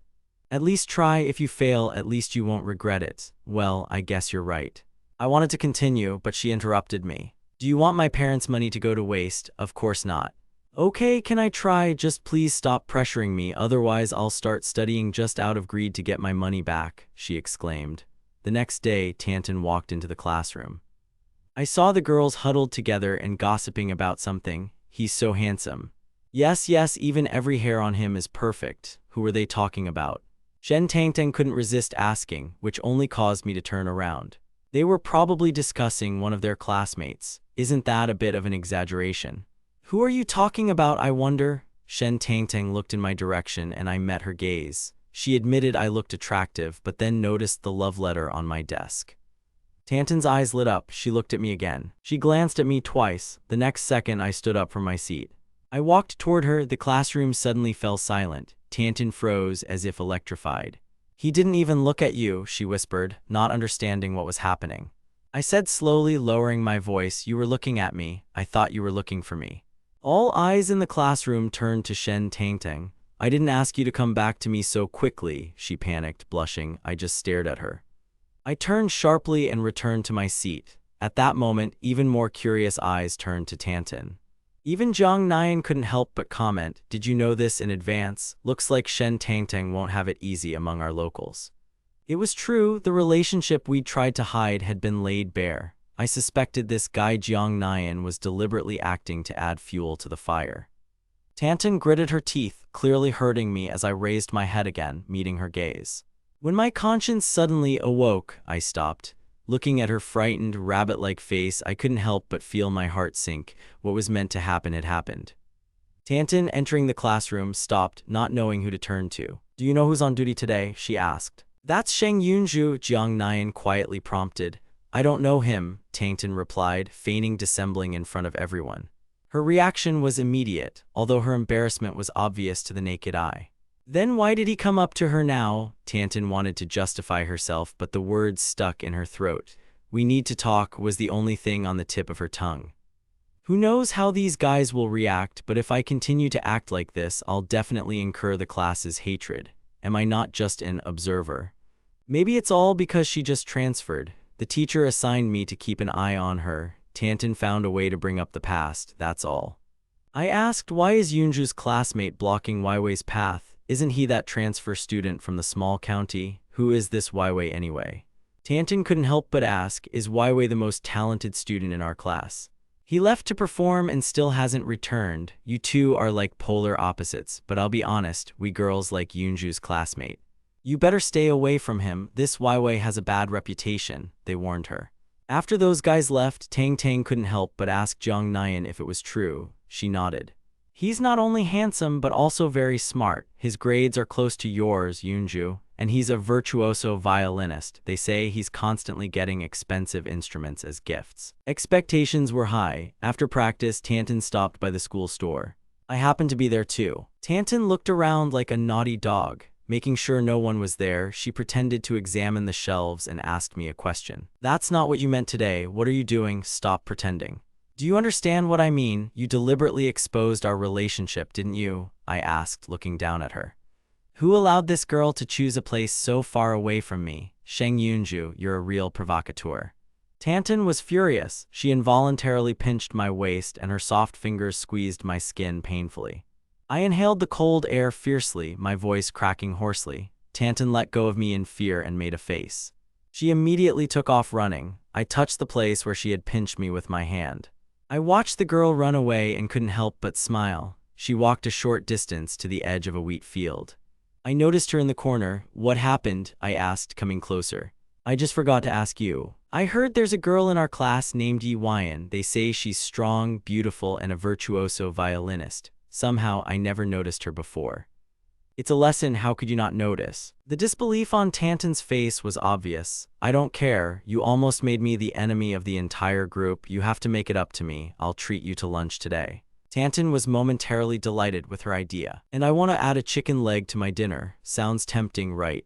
At least try. If you fail, at least you won't regret it. Well, I guess you're right. I wanted to continue, but she interrupted me. Do you want my parents' money to go to waste? Of course not. Okay, can I try? Just please stop pressuring me, otherwise I'll start studying just out of greed to get my money back, she exclaimed. The next day, Tanton walked into the classroom. I saw the girls huddled together and gossiping about something. He's so handsome. Yes, even every hair on him is perfect. Who were they talking about? Shen Tangtang couldn't resist asking, which only caused me to turn around. They were probably discussing one of their classmates. Isn't that a bit of an exaggeration? Who are you talking about, I wonder? Shen Tangtang looked in my direction and I met her gaze. She admitted I looked attractive, but then noticed the love letter on my desk. Tanton's eyes lit up. She looked at me again. She glanced at me twice. The next second, I stood up from my seat. I walked toward her. The classroom suddenly fell silent. Tanton froze as if electrified. He didn't even look at you, she whispered, not understanding what was happening. I said slowly, lowering my voice, you were looking at me. I thought you were looking for me. All eyes in the classroom turned to Shen Tangtang. I didn't ask you to come back to me so quickly, she panicked, blushing. I just stared at her. I turned sharply and returned to my seat. At that moment, even more curious eyes turned to Tanton. Even Zhang Nian couldn't help but comment, did you know this in advance? Looks like Shen Tangtang won't have it easy among our locals. It was true, the relationship we'd tried to hide had been laid bare. I suspected this guy Jiang Nian was deliberately acting to add fuel to the fire. Tanton gritted her teeth, clearly hurting me as I raised my head again, meeting her gaze. When my conscience suddenly awoke, I stopped. Looking at her frightened, rabbit-like face, I couldn't help but feel my heart sink. What was meant to happen had happened. Tanton, entering the classroom, stopped, not knowing who to turn to. Do you know who's on duty today? She asked. That's Sheng Yunju, Jiang Nian quietly prompted. I don't know him, Tanton replied, feigning dissembling in front of everyone. Her reaction was immediate, although her embarrassment was obvious to the naked eye. Then why did he come up to her now? Tanton wanted to justify herself, but the words stuck in her throat. We need to talk was the only thing on the tip of her tongue. Who knows how these guys will react, but if I continue to act like this, I'll definitely incur the class's hatred. Am I not just an observer? Maybe it's all because she just transferred. The teacher assigned me to keep an eye on her. Tanton found a way to bring up the past, that's all. I asked, why is Yunju's classmate blocking Weiwei's path? Isn't he that transfer student from the small county? Who is this Weiwei anyway? Tanton couldn't help but ask, is Weiwei the most talented student in our class? He left to perform and still hasn't returned. You two are like polar opposites, but I'll be honest, we girls like Yunju's classmate. You better stay away from him, this Weiwei has a bad reputation, they warned her. After those guys left, Tang Tang couldn't help but ask Jiang Nian if it was true. She nodded. He's not only handsome but also very smart. His grades are close to yours, Yunju, and he's a virtuoso violinist. They say he's constantly getting expensive instruments as gifts. Expectations were high. After practice, Tanton stopped by the school store. I happened to be there too. Tantan looked around like a naughty dog. Making sure no one was there, she pretended to examine the shelves and asked me a question. That's not what you meant today. What are you doing? Stop pretending. Do you understand what I mean? You deliberately exposed our relationship, didn't you? I asked, looking down at her. Who allowed this girl to choose a place so far away from me? Sheng Yunju, you're a real provocateur. Tantan was furious. She involuntarily pinched my waist and her soft fingers squeezed my skin painfully. I inhaled the cold air fiercely, my voice cracking hoarsely. Tantan let go of me in fear and made a face. She immediately took off running. I touched the place where she had pinched me with my hand. I watched the girl run away and couldn't help but smile. She walked a short distance to the edge of a wheat field. I noticed her in the corner. What happened? I asked, coming closer. I just forgot to ask you. I heard there's a girl in our class named Yi Wyan. They say she's strong, beautiful, and a virtuoso violinist. Somehow, I never noticed her before. It's a lesson, how could you not notice? The disbelief on Tantan's face was obvious. I don't care. You almost made me the enemy of the entire group. You have to make it up to me. I'll treat you to lunch today. Tantan was momentarily delighted with her idea. And I want to add a chicken leg to my dinner. Sounds tempting, right?